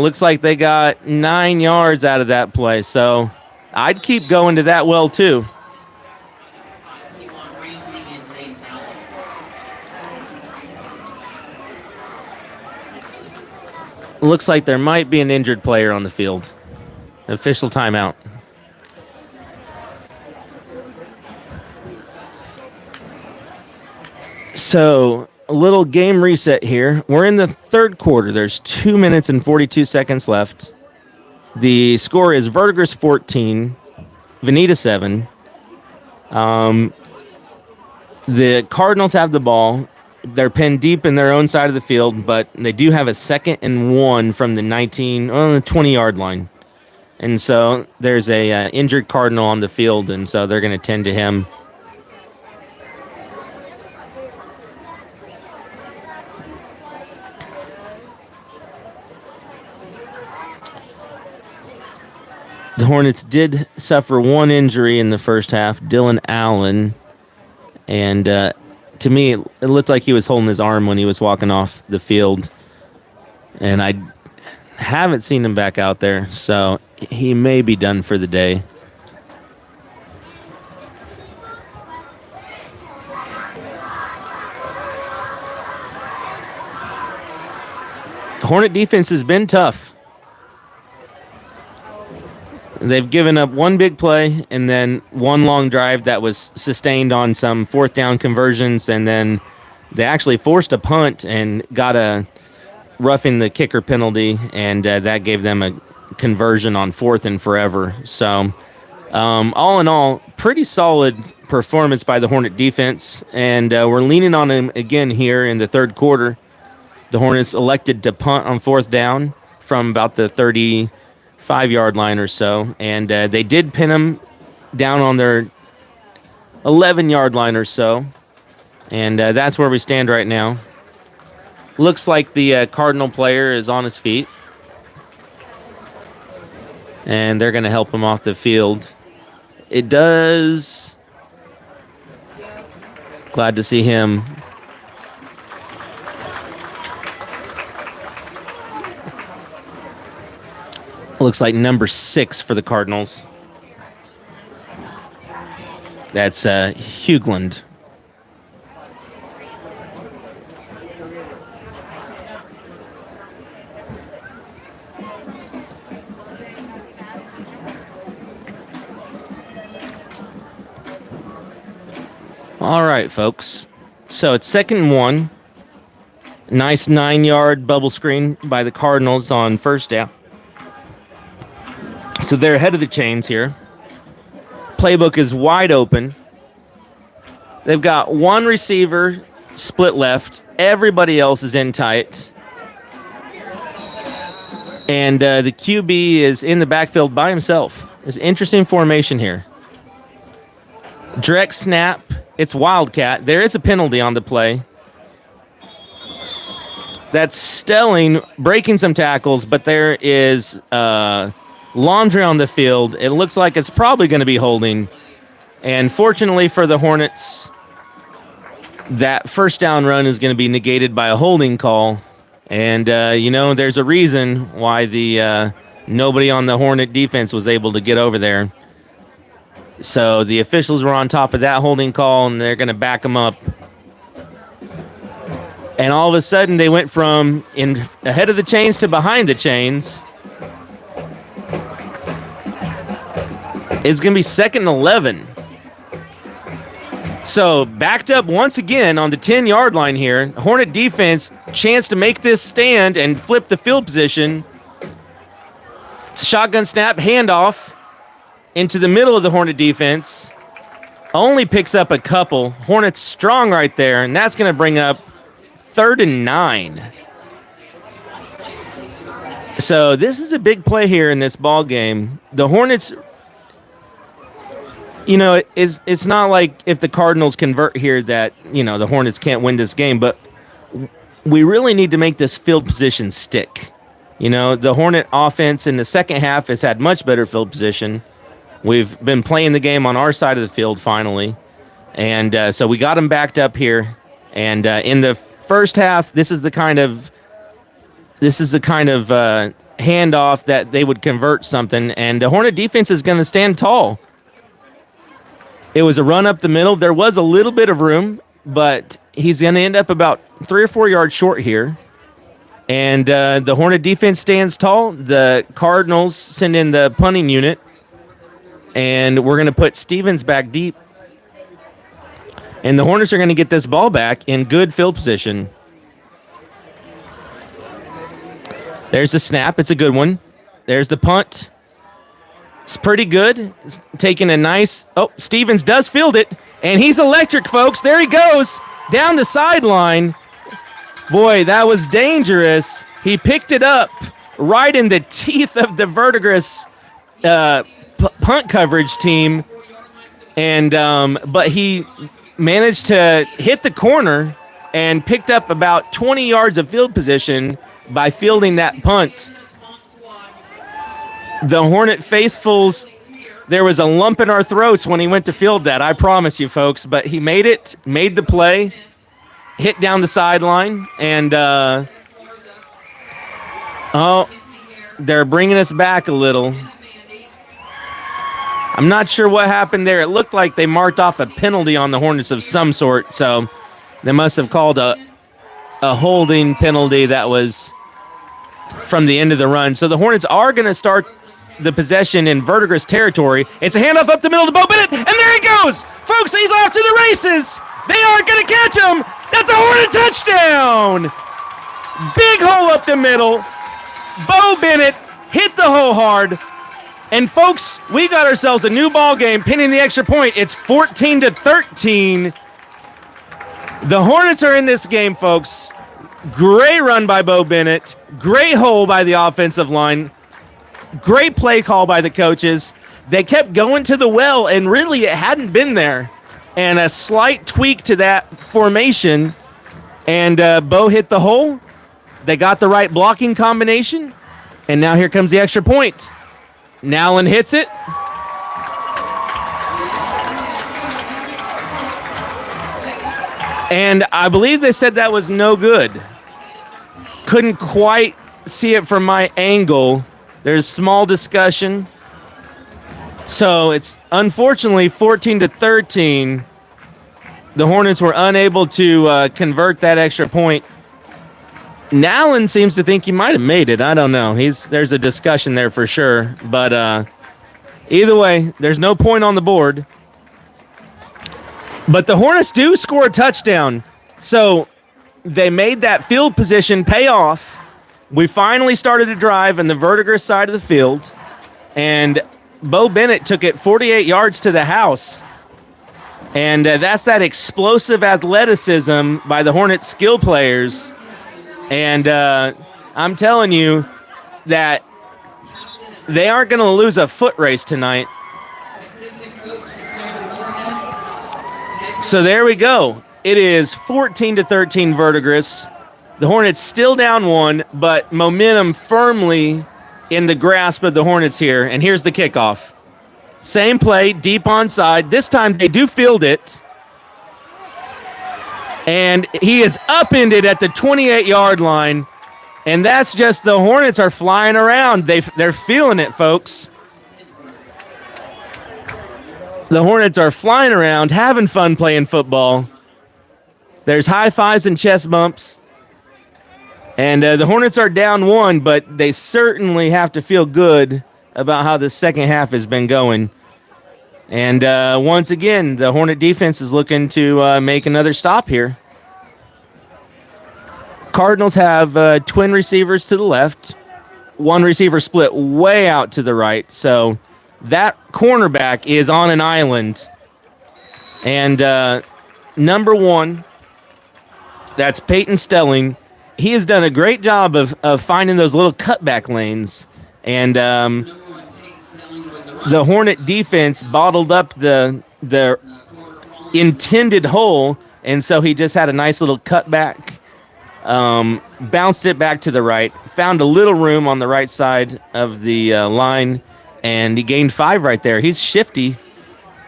looks like they got 9 yards out of that play. So I'd keep going to that well, too. Looks like there might be an injured player on the field. Official timeout. So, a little game reset here. We're in the third quarter. There's 2 minutes and 42 seconds left. The score is Verdigris 14, Vinita 7. The Cardinals have the ball. They're pinned deep in their own side of the field, but they do have a 2nd and 1 from the 20-yard line. And so there's a injured Cardinal on the field, and so they're going to tend to him. The Hornets did suffer one injury in the first half, Dylan Allen, and to me, it looked like he was holding his arm when he was walking off the field, and I haven't seen him back out there, so he may be done for the day. Hornet defense has been tough. They've given up one big play and then one long drive that was sustained on some 4th down conversions, and then they actually forced a punt and got a roughing the kicker penalty, and that gave them a conversion on 4th and forever. So all in all, pretty solid performance by the Hornet defense, and we're leaning on them again here in the third quarter. The Hornets elected to punt on 4th down from about the 35-yard line or so, and they did pin them down on their 11-yard line or so, and that's where we stand right now. Looks like the Cardinal player is on his feet, and they're going to help him off the field. It does. Glad to see him. Looks like number 6 for the Cardinals. That's Hugland. All right, folks. So it's 2nd and 1. Nice 9-yard bubble screen by the Cardinals on 1st down. So they're ahead of the chains here. Playbook is wide open. They've got one receiver split left. Everybody else is in tight. And the QB is in the backfield by himself. It's an interesting formation here. Direct snap. It's Wildcat. There is a penalty on the play. That's Stelling breaking some tackles, but there is laundry on the field. It looks like it's probably going to be holding. And fortunately for the Hornets, that 1st down run is going to be negated by a holding call. And, there's a reason why the nobody on the Hornet defense was able to get over there. So the officials were on top of that holding call, and they're going to back them up. And all of a sudden, they went from ahead of the chains to behind the chains. It's going to be 2nd and 11. So backed up once again on the 10-yard line here. Hornet defense, chance to make this stand and flip the field position. Shotgun snap, handoff into the middle of the Hornet defense. Only picks up a couple. Hornets strong right there, and that's going to bring up 3rd and 9. So this is a big play here in this ball game. The Hornets, it's not like if the Cardinals convert here that, the Hornets can't win this game, but we really need to make this field position stick. The Hornet offense in the second half has had much better field position. We've been playing the game on our side of the field finally. And so we got them backed up here. And in the first half, this is the kind of handoff that they would convert something. And the Hornet defense is going to stand tall. It was a run up the middle. There was a little bit of room, but he's going to end up about 3 or 4 yards short here. And the Hornet defense stands tall. The Cardinals send in the punting unit. And we're going to put Stevens back deep. And the Hornets are going to get this ball back in good field position. There's the snap. It's a good one. There's the punt. It's pretty good. It's taking a nice... Oh, Stevens does field it. And he's electric, folks. There he goes. Down the sideline. Boy, that was dangerous. He picked it up right in the teeth of the Verdigris punt coverage team. And but he managed to hit the corner and picked up about 20 yards of field position by fielding that punt. The Hornet faithfuls, there was a lump in our throats when he went to field that, I promise you folks, but he made it, made the play, hit down the sideline, and they're bringing us back a little. I'm not sure what happened there. It looked like they marked off a penalty on the Hornets of some sort, so they must have called a holding penalty that was from the end of the run. So the Hornets are going to start the possession in Verdigris territory. It's a handoff up the middle to Bo Bennett, and there he goes! Folks, he's off to the races! They aren't going to catch him! That's a Hornet touchdown! Big hole up the middle. Bo Bennett hit the hole hard. And folks, we got ourselves a new ball game pinning the extra point. It's 14-13. The Hornets are in this game, folks. Great run by Bo Bennett. Great hole by the offensive line. Great play call by the coaches. They kept going to the well, and really it hadn't been there. And a slight tweak to that formation, and Bo hit the hole. They got the right blocking combination, and now here comes the extra point. Nallen hits it. And I believe they said that was no good. Couldn't quite see it from my angle. There's small discussion. So it's unfortunately 14-13. The Hornets were unable to convert that extra point. Nallen seems to think he might have made it. I don't know. There's a discussion there for sure. But either way, there's no point on the board. But the Hornets do score a touchdown. So they made that field position pay off. We finally started to drive in the Verdigris side of the field. And Bo Bennett took it 48 yards to the house. And that's that explosive athleticism by the Hornets skill players. And I'm telling you that they aren't going to lose a foot race tonight. So there we go. It is 14-13 Verdigris. The Hornets still down one, but momentum firmly in the grasp of the Hornets here. And here's the kickoff. Same play, deep onside. This time they do field it. And he is upended at the 28-yard line. And that's just the Hornets are flying around. They're feeling it, folks. The Hornets are flying around, having fun playing football. There's high fives and chest bumps. And the Hornets are down one, but they certainly have to feel good about how the second half has been going. And once again, the Hornet defense is looking to make another stop here. Cardinals have twin receivers to the left. One receiver split way out to the right. So that cornerback is on an island. And number one, that's Peyton Stelling. he has done a great job of finding those little cutback lanes. And the Hornet defense bottled up the intended hole, and so he just had a nice little cutback, bounced it back to the right, found a little room on the right side of the line, and he gained 5 right there. He's shifty.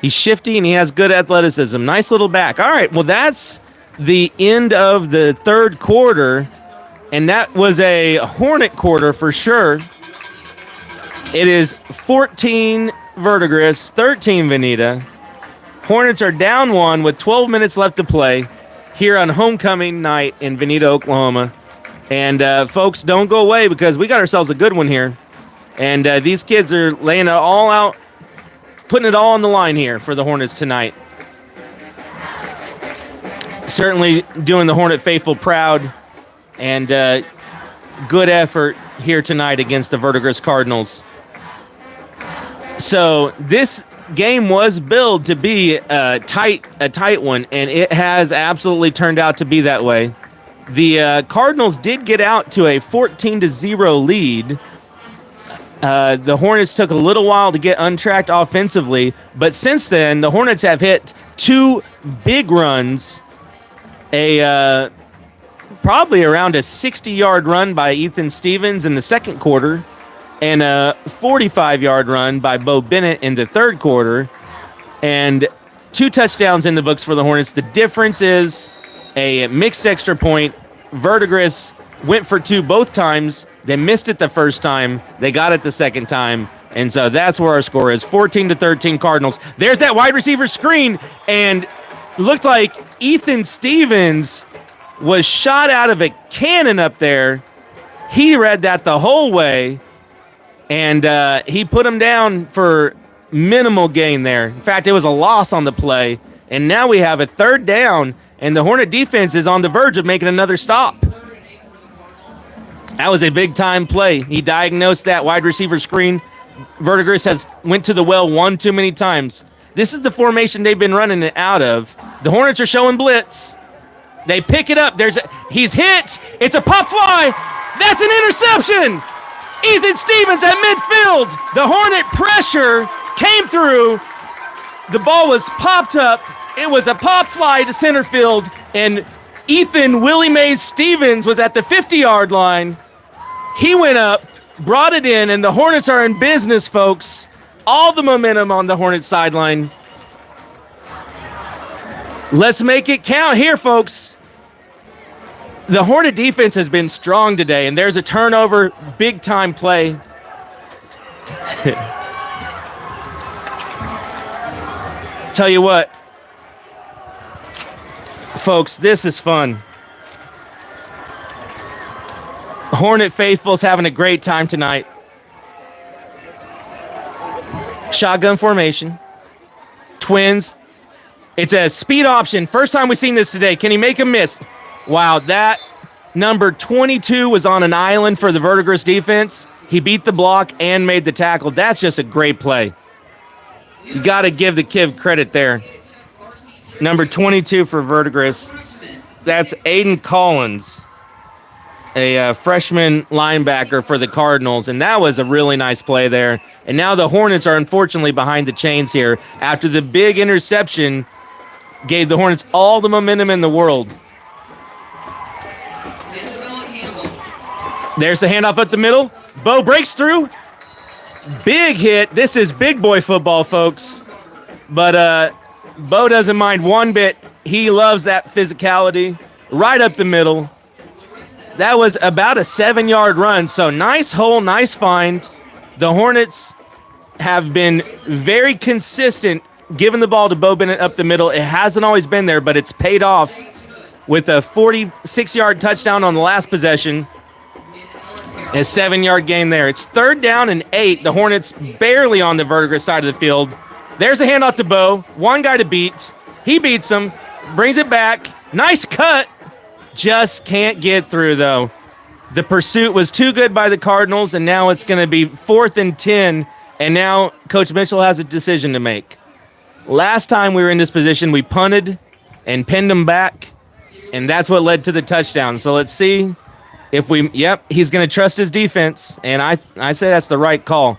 He's shifty, and he has good athleticism. Nice little back. All right, well, that's the end of the third quarter, and that was a Hornet quarter for sure. It is 14 Verdigris, 13 Vinita. Hornets are down 1 with 12 minutes left to play here on homecoming night in Vinita, Oklahoma. And folks, don't go away because we got ourselves a good one here. And these kids are laying it all out, putting it all on the line here for the Hornets tonight. Certainly doing the Hornet faithful proud, and good effort here tonight against the Verdigris Cardinals. So this game was billed to be a tight one, and it has absolutely turned out to be that way. The Cardinals did get out to a 14-0 lead. The Hornets took a little while to get untracked offensively, but since then, the Hornets have hit 2 big runs, probably around a 60-yard run by Ethan Stevens in the second quarter, and a 45-yard run by Bo Bennett in the third quarter, and 2 touchdowns in the books for the Hornets. The difference is a mixed extra point. Verdigris went for 2 both times. They missed it the first time. They got it the second time. And so that's where our score is, 14-13 Cardinals. There's that wide receiver screen, and looked like Ethan Stevens was shot out of a cannon up there. He read that the whole way, and he put him down for minimal gain there. In fact, it was a loss on the play, and now we have a third down, and the Hornet defense is on the verge of making another stop. That was a big-time play. He diagnosed that wide receiver screen. Verdigris has went to the well one too many times. This is the formation they've been running it out of. The Hornets are showing blitz. They pick it up. He's hit. It's a pop fly. That's an interception. Ethan Stevens at midfield. The Hornet pressure came through. The ball was popped up. It was a pop fly to center field, and Ethan Willie Mays Stevens was at the 50-yard line. He went up, brought it in, and the Hornets are in business, folks. All the momentum on the Hornets sideline. Let's make it count here, folks. The Hornet defense has been strong today, and there's a turnover, big-time play. Tell you what, folks, this is fun. Hornet faithful's having a great time tonight. Shotgun formation. Twins. It's a speed option. First time we've seen this today. Can he make a miss? Wow, that number 22 was on an island for the Verdigris defense. He beat the block and made the tackle. That's just a great play. You got to give the kid credit there. Number 22 for Verdigris. That's Aiden Collins, a freshman linebacker for the Cardinals, and that was a really nice play there. And now the Hornets are unfortunately behind the chains here after the big interception gave the Hornets all the momentum in the world. There's the handoff at the middle. Bo breaks through. Big hit. This is big boy football, folks. But Bo doesn't mind one bit. He loves that physicality. Right up the middle. That was about a 7-yard run. So nice hole, nice find. The Hornets have been very consistent giving the ball to Bo Bennett up the middle. It hasn't always been there, but it's paid off with a 46-yard touchdown on the last possession. A 7-yard gain there. It's 3rd down and 8. The Hornets barely on the Verdigris side of the field. There's a handoff to Bo. One guy to beat. He beats him. Brings it back. Nice cut. Just can't get through, though. The pursuit was too good by the Cardinals, and now it's going to be 4th and 10, and now Coach Mitchell has a decision to make. Last time we were in this position, we punted and pinned them back, and that's what led to the touchdown. So let's see He's going to trust his defense, and I say that's the right call.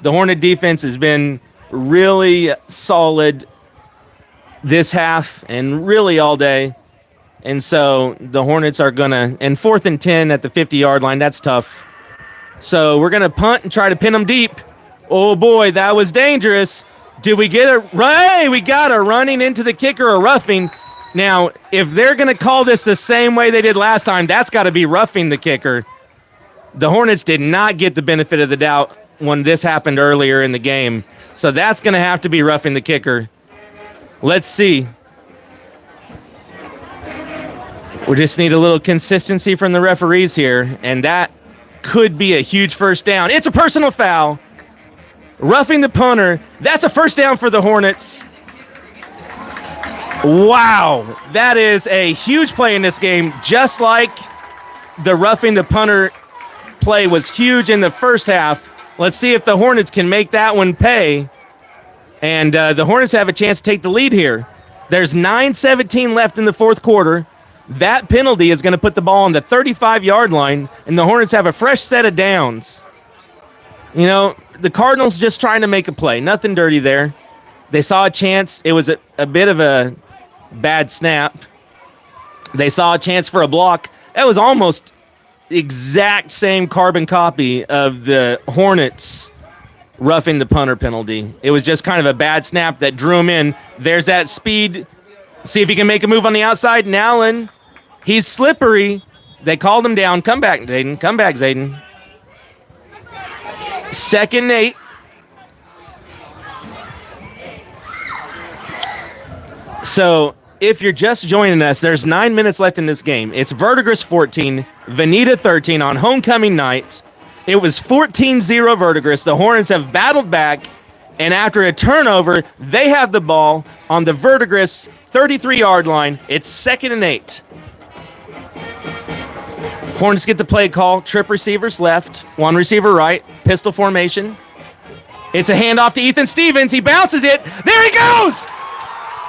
The Hornet defense has been really solid this half and really all day. And so the Hornets are going to, and 4th and 10 at the 50-yard line, that's tough. So we're going to punt and try to pin them deep. Oh, boy, that was dangerous. Did we get a right? We got a running into the kicker, a roughing. Now, if they're going to call this the same way they did last time, that's got to be roughing the kicker. The Hornets did not get the benefit of the doubt when this happened earlier in the game. So that's going to have to be roughing the kicker. Let's see. We just need a little consistency from the referees here, and that could be a huge first down. It's a personal foul. Roughing the punter. That's a first down for the Hornets. Wow, that is a huge play in this game, just like the roughing the punter play was huge in the first half. Let's see if the Hornets can make that one pay. And the Hornets have a chance to take the lead here. There's 9:17 left in the fourth quarter. That penalty is going to put the ball on the 35-yard line, and the Hornets have a fresh set of downs. You know, the Cardinals just trying to make a play. Nothing dirty there. They saw a chance. It was a bit of a bad snap. They saw a chance for a block. That was almost the exact same carbon copy of the Hornets roughing the punter penalty. It was just kind of a bad snap that drew him in. There's that speed. See if he can make a move on the outside. And Allen, he's slippery. They called him down. Come back, Zayden. Come back, Zayden. 2nd and 8. So if you're just joining us, there's 9 minutes left in this game. It's Verdigris 14, Vinita 13 on homecoming night. It was 14-0 Verdigris. The Hornets have battled back, and after a turnover, they have the ball on the Verdigris 33-yard line. It's 2nd and 8. Hornets get the play call. Trip receivers left, one receiver right, pistol formation. It's a handoff to Ethan Stevens. He bounces it. There he goes!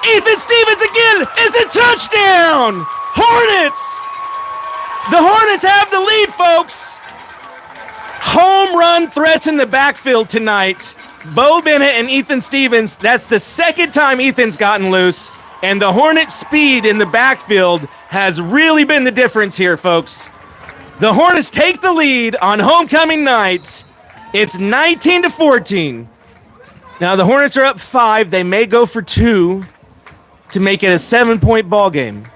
Ethan Stevens again is a touchdown! Hornets! The Hornets have the lead, folks. Home run threats in the backfield tonight. Bo Bennett and Ethan Stevens. That's the second time Ethan's gotten loose. And the Hornets' speed in the backfield has really been the difference here, folks. The Hornets take the lead on homecoming night. It's 19-14. Now the Hornets are up 5. They may go for 2 to make it a 7-point ball game.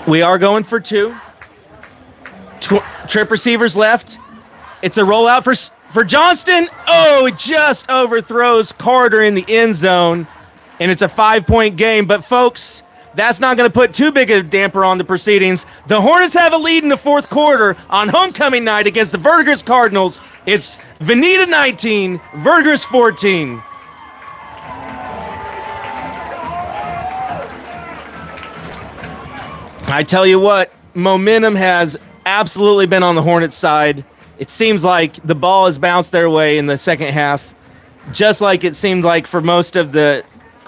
We are going for 2. Trip receivers left. It's a rollout for Johnston. Oh, it just overthrows Carter in the end zone, and it's a 5-point game. But folks, that's not going to put too big a damper on the proceedings. The Hornets have a lead in the fourth quarter on homecoming night against the Verdigris Cardinals. It's Vinita 19, Verdigris 14. I tell you what, momentum has absolutely been on the Hornets side. It seems like the ball has bounced their way in the second half, just like it seemed like for most of the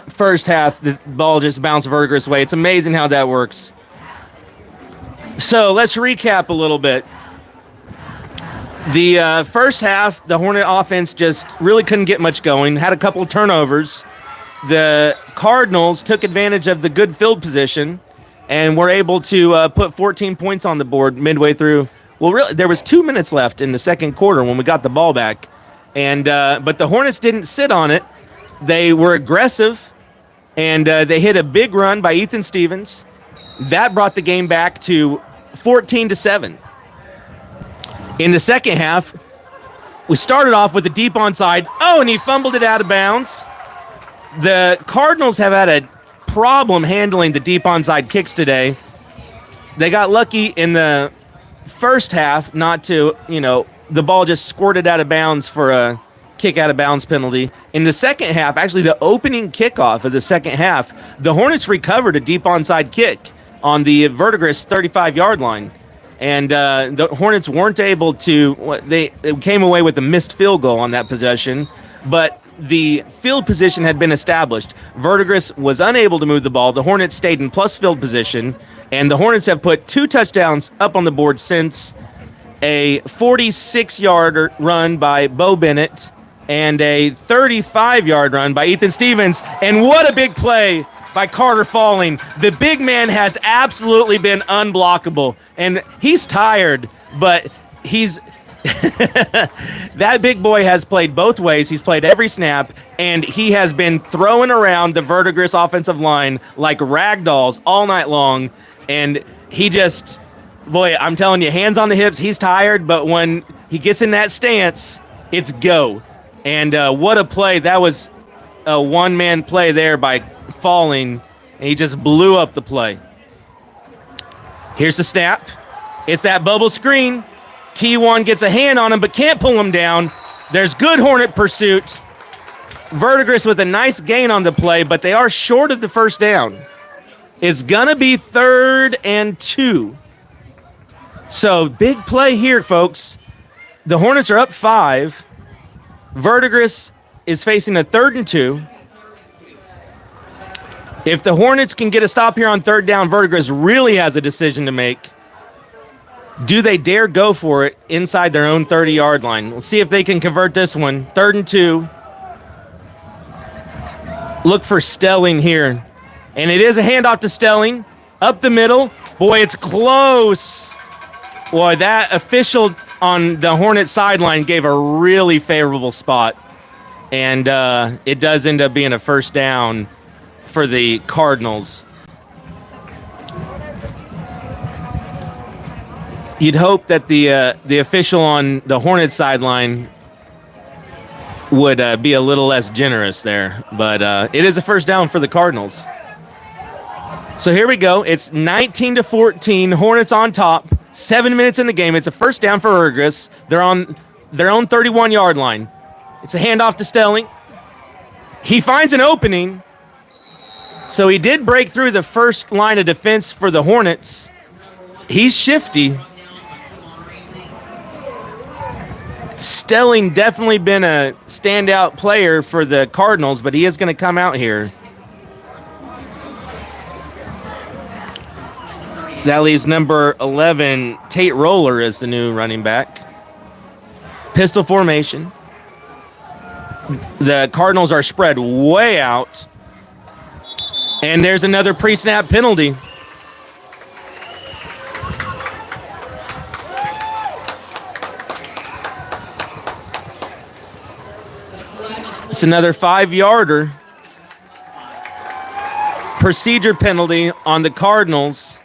first half, the ball just bounced Verdigris' way. It's amazing how that works. So let's recap a little bit. The first half, the Hornet offense just really couldn't get much going, had a couple of turnovers. The Cardinals took advantage of the good field position and were able to put 14 points on the board midway through. Well, really, there was 2 minutes left in the second quarter when we got the ball back, and but the Hornets didn't sit on it. They were aggressive, and they hit a big run by Ethan Stevens. That brought the game back to 14-7. In the second half, we started off with a deep onside. Oh, and he fumbled it out of bounds. The Cardinals have had a problem handling the deep onside kicks today. They got lucky in the first half not to, the ball just squirted out of bounds for a kick out of bounds penalty. In the second half, actually the opening kickoff of the second half, the Hornets recovered a deep onside kick on the Verdigris 35-yard line. And the Hornets weren't able to, they came away with a missed field goal on that possession. But the field position had been established. Verdigris was unable to move the ball. The Hornets stayed in plus field position, and the Hornets have put 2 touchdowns up on the board since a 46-yard run by Bo Bennett and a 35-yard run by Ethan Stevens. And what a big play by Carter Falling. The big man has absolutely been unblockable, and he's tired, but he's that big boy has played both ways. He's played every snap, and he has been throwing around the Verdigris offensive line like rag dolls all night long. And he just, boy, I'm telling you, hands on the hips, he's tired, but when he gets in that stance, it's go. And what a play. That was a one-man play there by Falling, and he just blew up the play. Here's the snap. It's that bubble screen. Keywan gets a hand on him, but can't pull him down. There's good Hornet pursuit. Verdigris with a nice gain on the play, but they are short of the first down. It's going to be 3rd and 2. So big play here, folks. The Hornets are up 5. Verdigris is facing a 3rd and 2. If the Hornets can get a stop here on 3rd down, Verdigris really has a decision to make. Do they dare go for it inside their own 30-yard line? We'll see if they can convert this one. 3rd and 2. Look for Stelling here. And it is a handoff to Stelling. Up the middle. Boy, it's close. Boy, that official on the Hornet sideline gave a really favorable spot. And it does end up being a first down for the Cardinals. You'd hope that the official on the Hornets sideline would be a little less generous there, but it is a first down for the Cardinals. So here we go. It's 19-14. Hornets on top. 7 minutes in the game. It's a first down for Verdigris. They're on their own 31-yard line. It's a handoff to Stelling. He finds an opening. So he did break through the first line of defense for the Hornets. He's shifty. Stelling definitely been a standout player for the Cardinals, but he is going to come out here. That leaves number 11, Tate Roller, as the new running back. Pistol formation. The Cardinals are spread way out. And there's another pre-snap penalty. It's another 5-yarder. Procedure penalty on the Cardinals.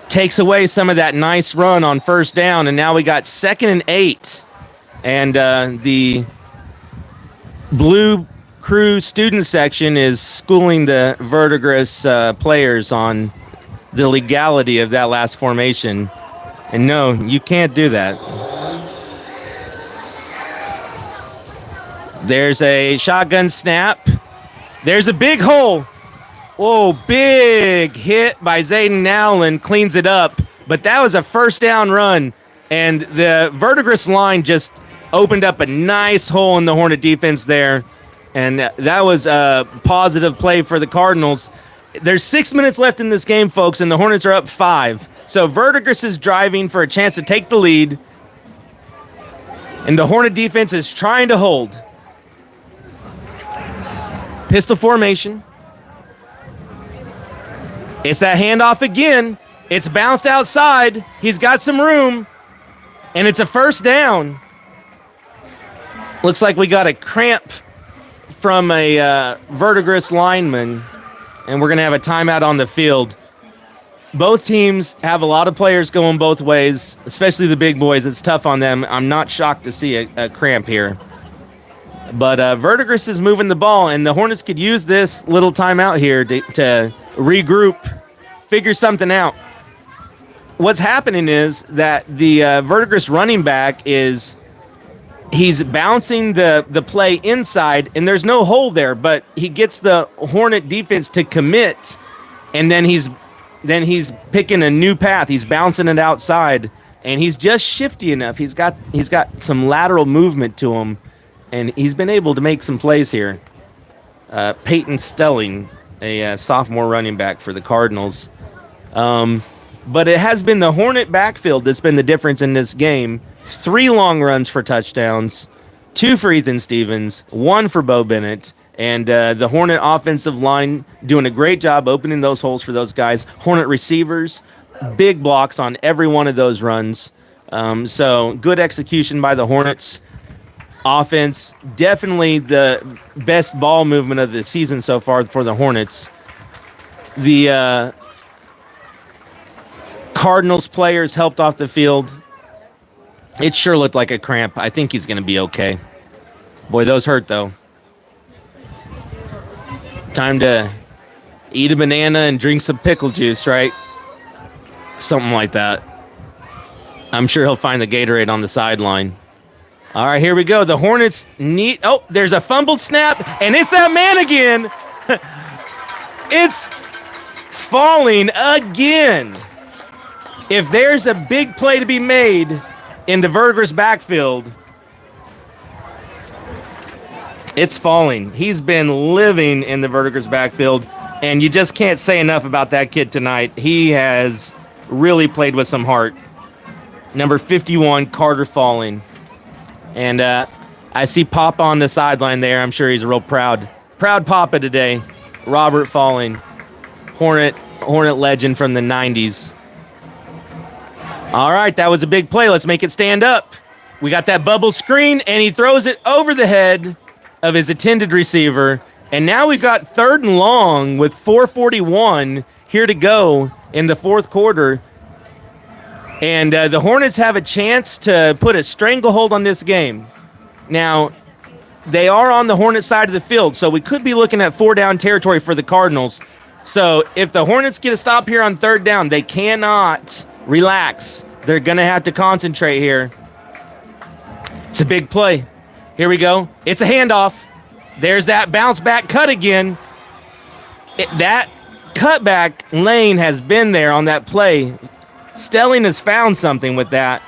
Takes away some of that nice run on first down, and now we got 2nd and 8. And the Blue Crew student section is schooling the Verdigris players on the legality of that last formation. And no, you can't do that. There's a shotgun snap. There's a big hole. Whoa, big hit by Zayden Allen, cleans it up. But that was a first down run. And the Verdigris line just opened up a nice hole in the Hornet defense there. And that was a positive play for the Cardinals. There's 6 minutes left in this game, folks, and the Hornets are up 5. So Verdigris is driving for a chance to take the lead. And the Hornet defense is trying to hold. Pistol formation. It's that handoff again. It's bounced outside. He's got some room. And it's a first down. Looks like we got a cramp from a Verdigris lineman. And we're going to have a timeout on the field. Both teams have a lot of players going both ways, especially the big boys. It's tough on them. I'm not shocked to see a cramp here. But Verdigris is moving the ball, and the Hornets could use this little timeout here to regroup, figure something out. What's happening is that the Verdigris running back he's bouncing the play inside, and there's no hole there, but he gets the Hornet defense to commit, and then he's picking a new path. He's bouncing it outside, and he's just shifty enough. He's got some lateral movement to him. and he's been able to make some plays here. Peyton Stelling, a sophomore running back for the Cardinals. But it has been the Hornet backfield that's been the difference in this game. 3 long runs for touchdowns, 2 for Ethan Stevens, 1 for Bo Bennett. And the Hornet offensive line doing a great job opening those holes for those guys. Hornet receivers, big blocks on every one of those runs. So good execution by the Hornets. Offense, definitely the best ball movement of the season so far for the Hornets. The Cardinals players helped off the field. It sure looked like a cramp. I think he's going to be okay. Boy, those hurt, though. Time to eat a banana and drink some pickle juice, right? Something like that. I'm sure he'll find the Gatorade on the sideline. All right, here we go. The Hornets need... Oh, there's a fumbled snap, and it's that man again. It's falling again. If there's a big play to be made in the Verdigris backfield, it's falling. He's been living in the Verdigris backfield, and you just can't say enough about that kid tonight. He has really played with some heart. Number 51, Carter Falling. And I see Papa on the sideline there. I'm sure he's real proud. Proud Papa today. Robert Falling, Hornet legend from the 90s. All right, that was a big play. Let's make it stand up. We got that bubble screen, and he throws it over the head of his intended receiver. And now we've got 3rd and long with 4:41 here to go in the 4th quarter. And the Hornets have a chance to put a stranglehold on this game. Now, they are on the Hornet side of the field, so we could be looking at 4-down territory for the Cardinals. So if the Hornets get a stop here on 3rd down, they cannot relax. They're going to have to concentrate here. It's a big play. Here we go. It's a handoff. There's that bounce back cut again. That cutback lane has been there on that play. Stelling has found something with that,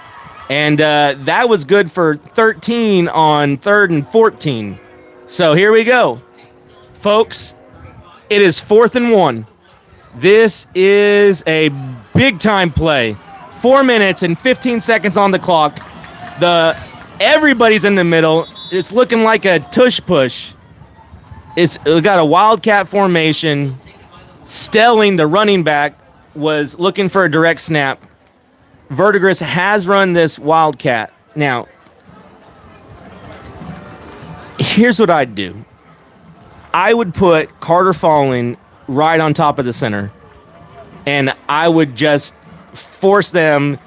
and that was good for 13 on 3rd and 14. So here we go. Folks, it is 4th and 1. This is a big-time play. 4 minutes and 15 seconds on the clock. Everybody's in the middle. It's looking like a tush-push. We got a wildcat formation. Stelling, the running back, was looking for a direct snap. Verdigris has run this wildcat. Now, here's what I'd do. I would put Carter Falling right on top of the center, and I would just force them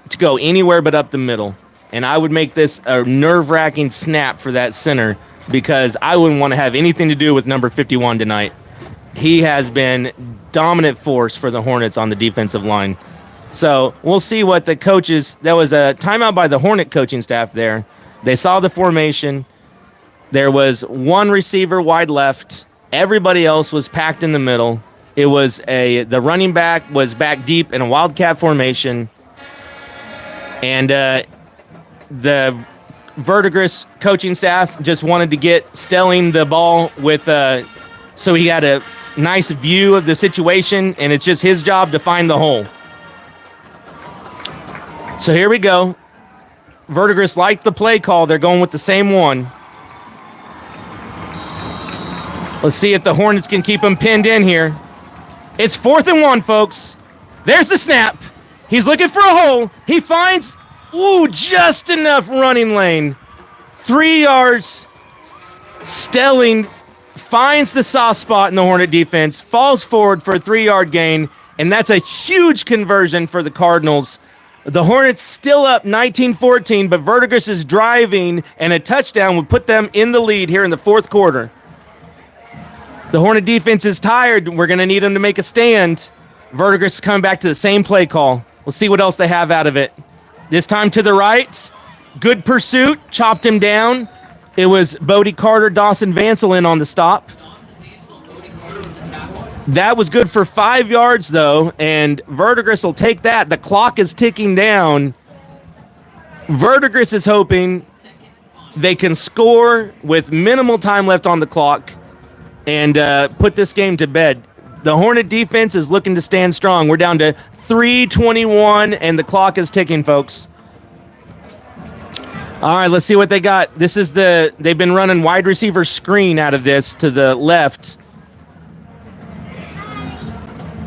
to go anywhere but up the middle. And I would make this a nerve-wracking snap for that center because I wouldn't want to have anything to do with number 51 tonight. He has been dominant force for the Hornets on the defensive line. So we'll see what the coaches... That was a timeout by the Hornet coaching staff there. They saw the formation. There was one receiver wide left. Everybody else was packed in the middle. It was the running back was back deep in a wildcat formation. And the Verdigris coaching staff just wanted to get Stelling the ball with... so he had a nice view of the situation, and it's just his job to find the hole. So here we go. Verdigris liked the play call. They're going with the same one. Let's see if the Hornets can keep him pinned in here. It's 4th and 1, folks. There's the snap. He's looking for a hole. He finds, just enough running lane. 3 yards. Stelling finds the soft spot in the Hornet defense, falls forward for a 3-yard gain, and that's a huge conversion for the Cardinals. The Hornets still up 19-14, but Verdigris is driving, and a touchdown would put them in the lead here in the 4th quarter. The Hornet defense is tired. We're going to need them to make a stand. Verdigris is coming back to the same play call. We'll see what else they have out of it. This time to the right. Good pursuit. Chopped him down. It was Bodie Carter, Dawson Vansel in on the stop. That was good for 5 yards, though, and Verdigris will take that. The clock is ticking down. Verdigris is hoping they can score with minimal time left on the clock and put this game to bed. The Hornet defense is looking to stand strong. We're down to 3:21, and the clock is ticking, folks. All right, let's see what they got. They've been running wide receiver screen out of this to the left.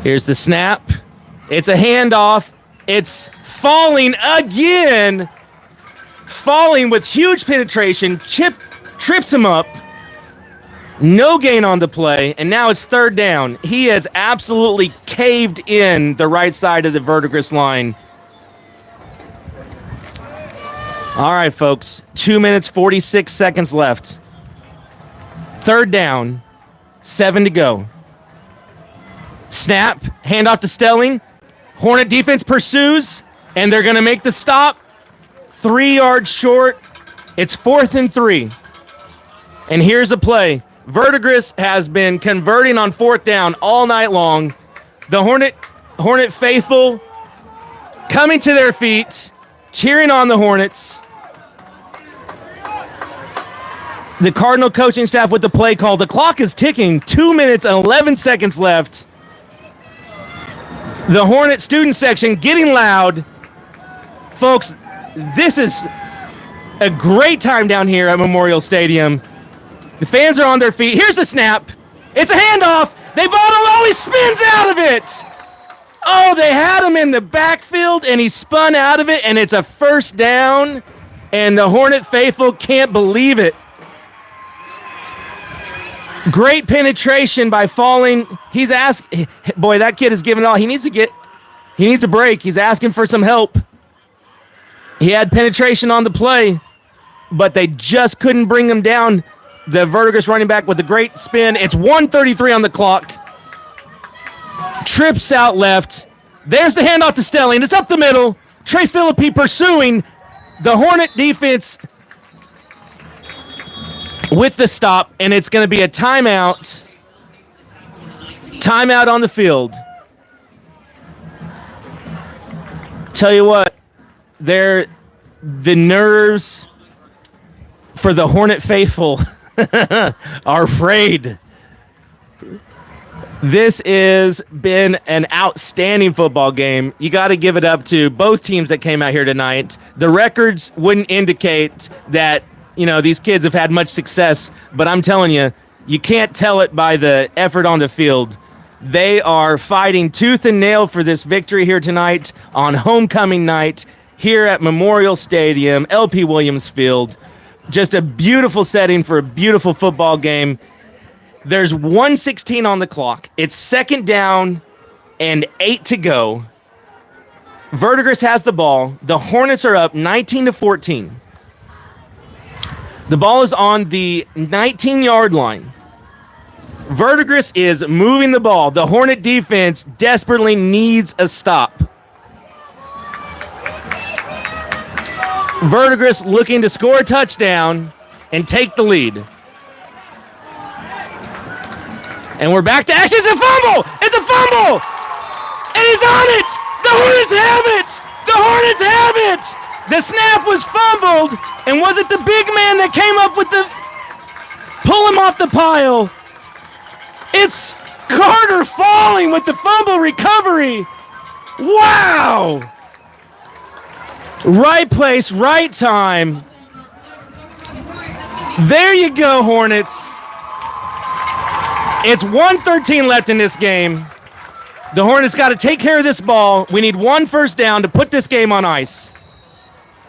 Here's the snap. It's a handoff. It's falling again. Falling with huge penetration. Trips him up. No gain on the play, and now it's third down. He has absolutely caved in the right side of the Verdigris line. All right, folks. 2 minutes, 46 seconds left. Third down. 7 to go. Snap. Handoff to Stelling. Hornet defense pursues, and they're going to make the stop. 3 yards short. It's 4th and 3. And here's a play. Verdigris has been converting on 4th down all night long. The Hornet faithful coming to their feet, cheering on the Hornets. The Cardinal coaching staff with the play call. The clock is ticking. 2 minutes and 11 seconds left. The Hornet student section getting loud. Folks, this is a great time down here at Memorial Stadium. The fans are on their feet. Here's the snap. It's a handoff. They bought him. Oh, he spins out of it. Oh, they had him in the backfield, and he spun out of it, and it's a first down, and the Hornet faithful can't believe it. Great penetration by falling. He's asked, boy, that kid is giving it all. He needs a break. He's asking for some help. He had penetration on the play, but they just couldn't bring him down. The Verdigris running back with a great spin. It's 1:33 on the clock. Trips out left. There's the handoff to Stelling. It's up the middle. Trey Philippi pursuing. The Hornet defense with the stop, and it's going to be a timeout. Timeout on the field. Tell you what, the nerves for the Hornet faithful are frayed. This has been an outstanding football game. You got to give it up to both teams that came out here tonight. The records wouldn't indicate that, these kids have had much success, but I'm telling you, you can't tell it by the effort on the field. They are fighting tooth and nail for this victory here tonight on homecoming night here at Memorial Stadium, LP Williams Field. Just a beautiful setting for a beautiful football game. There's 1:16 on the clock. It's 2nd down and 8 to go. Verdigris has the ball. The Hornets are up 19-14. The ball is on the 19-yard line. Verdigris is moving the ball. The Hornet defense desperately needs a stop. Verdigris looking to score a touchdown and take the lead. And we're back to action. It's a fumble! It's a fumble! And he's on it! The Hornets have it! The Hornets have it! The snap was fumbled, and was it the big man that came up with the... Pull him off the pile. It's Carter falling with the fumble recovery. Wow! Right place, right time. There you go, Hornets. It's 1:13 left in this game. The Hornets got to take care of this ball. We need 1 first down to put this game on ice.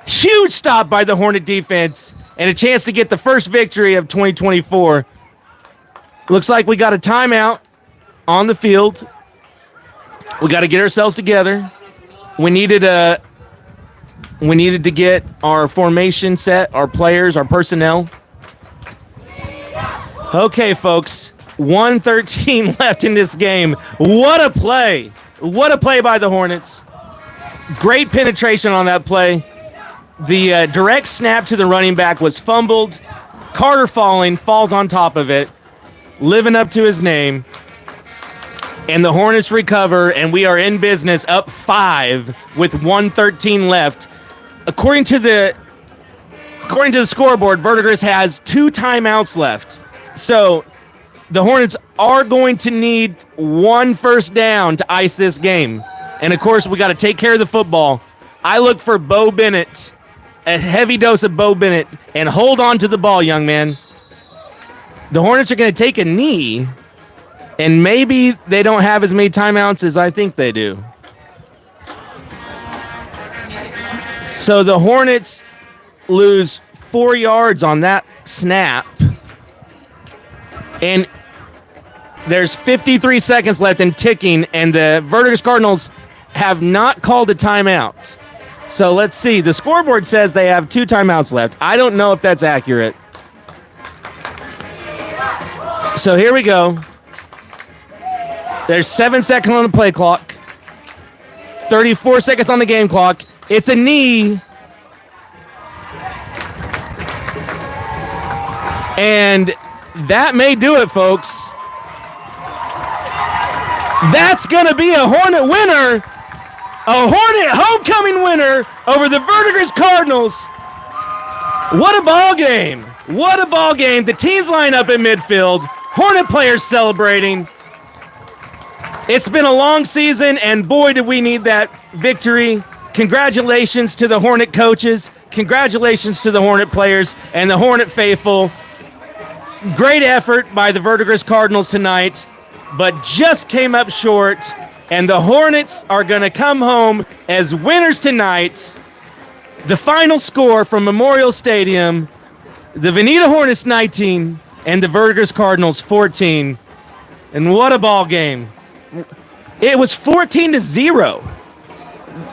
Huge stop by the Hornet defense and a chance to get the first victory of 2024. Looks like we got a timeout on the field. We got to get ourselves together. We needed to get our formation set, our players, our personnel. Okay, folks. 1:13 left in this game. What a play. What a play by the Hornets. Great penetration on that play. The direct snap to the running back was fumbled. Carter falls on top of it, living up to his name. And the Hornets recover, and we are in business up 5 with 1:13 left. According to the according to the scoreboard, Verdigris has 2 timeouts left. So the Hornets are going to need 1 first down to ice this game. And, of course, we got to take care of the football. I look for Bo Bennett, a heavy dose of Bo Bennett, and hold on to the ball, young man. The Hornets are going to take a knee, and maybe they don't have as many timeouts as I think they do. So the Hornets lose 4 yards on that snap, and there's 53 seconds left and ticking, and the Verdigris Cardinals have not called a timeout. So let's see. The scoreboard says they have 2 timeouts left. I don't know if that's accurate. So here we go. There's 7 seconds on the play clock. 34 seconds on the game clock. It's a knee. And that may do it, folks. That's going to be a Hornet winner. A Hornet homecoming winner over the Verdigris Cardinals. What a ball game. What a ball game. The teams line up in midfield. Hornet players celebrating. It's been a long season, and boy, did we need that victory. Congratulations to the Hornet coaches. Congratulations to the Hornet players and the Hornet faithful. Great effort by the Verdigris Cardinals tonight, but just came up short, and the Hornets are going to come home as winners tonight. The final score from Memorial Stadium, the Vinita Hornets 19 and the Verdigris Cardinals 14. And what a ball game. It was 14-0.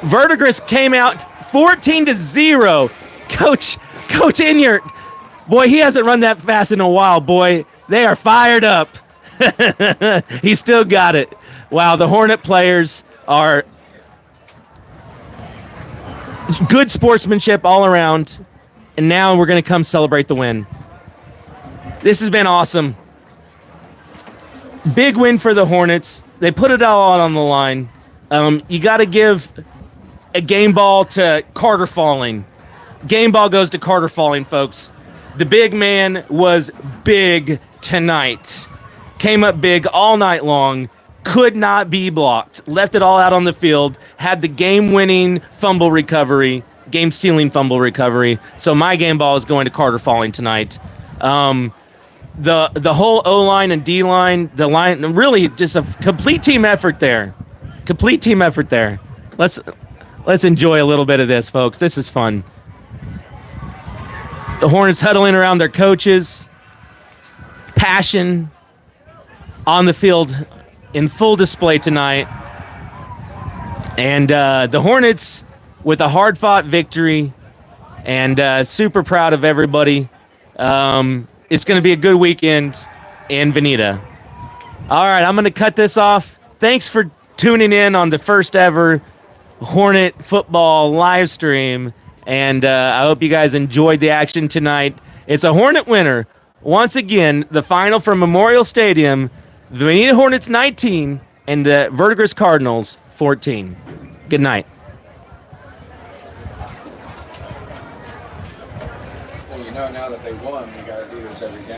Verdigris came out 14-0. Coach Inyart, boy, he hasn't run that fast in a while, boy. They are fired up. He still got it. Wow, the Hornet players are good sportsmanship all around. And now we're going to come celebrate the win. This has been awesome. Big win for the Hornets. They put it all out on the line. You got to give a game ball to Carter Falling. Game ball goes to Carter Falling, folks. The big man was big tonight. Came up big all night long. Could not be blocked. Left it all out on the field. Had the game-winning fumble recovery. Game-sealing fumble recovery. So my game ball is going to Carter Falling tonight. The whole O-line and D-line, the line, really just a complete team effort there. Complete team effort there. Let's enjoy a little bit of this, folks. This is fun. The Hornets huddling around their coaches. Passion on the field in full display tonight. And the Hornets with a hard-fought victory, and super proud of everybody. It's going to be a good weekend in Vinita. All right, I'm going to cut this off. Thanks for tuning in on the first ever Hornet football live stream, and I hope you guys enjoyed the action tonight. It's a Hornet winner. Once again, the final from Memorial Stadium, the Vinita Hornets 19 and the Verdigris Cardinals 14. Good night. Well, you know now that they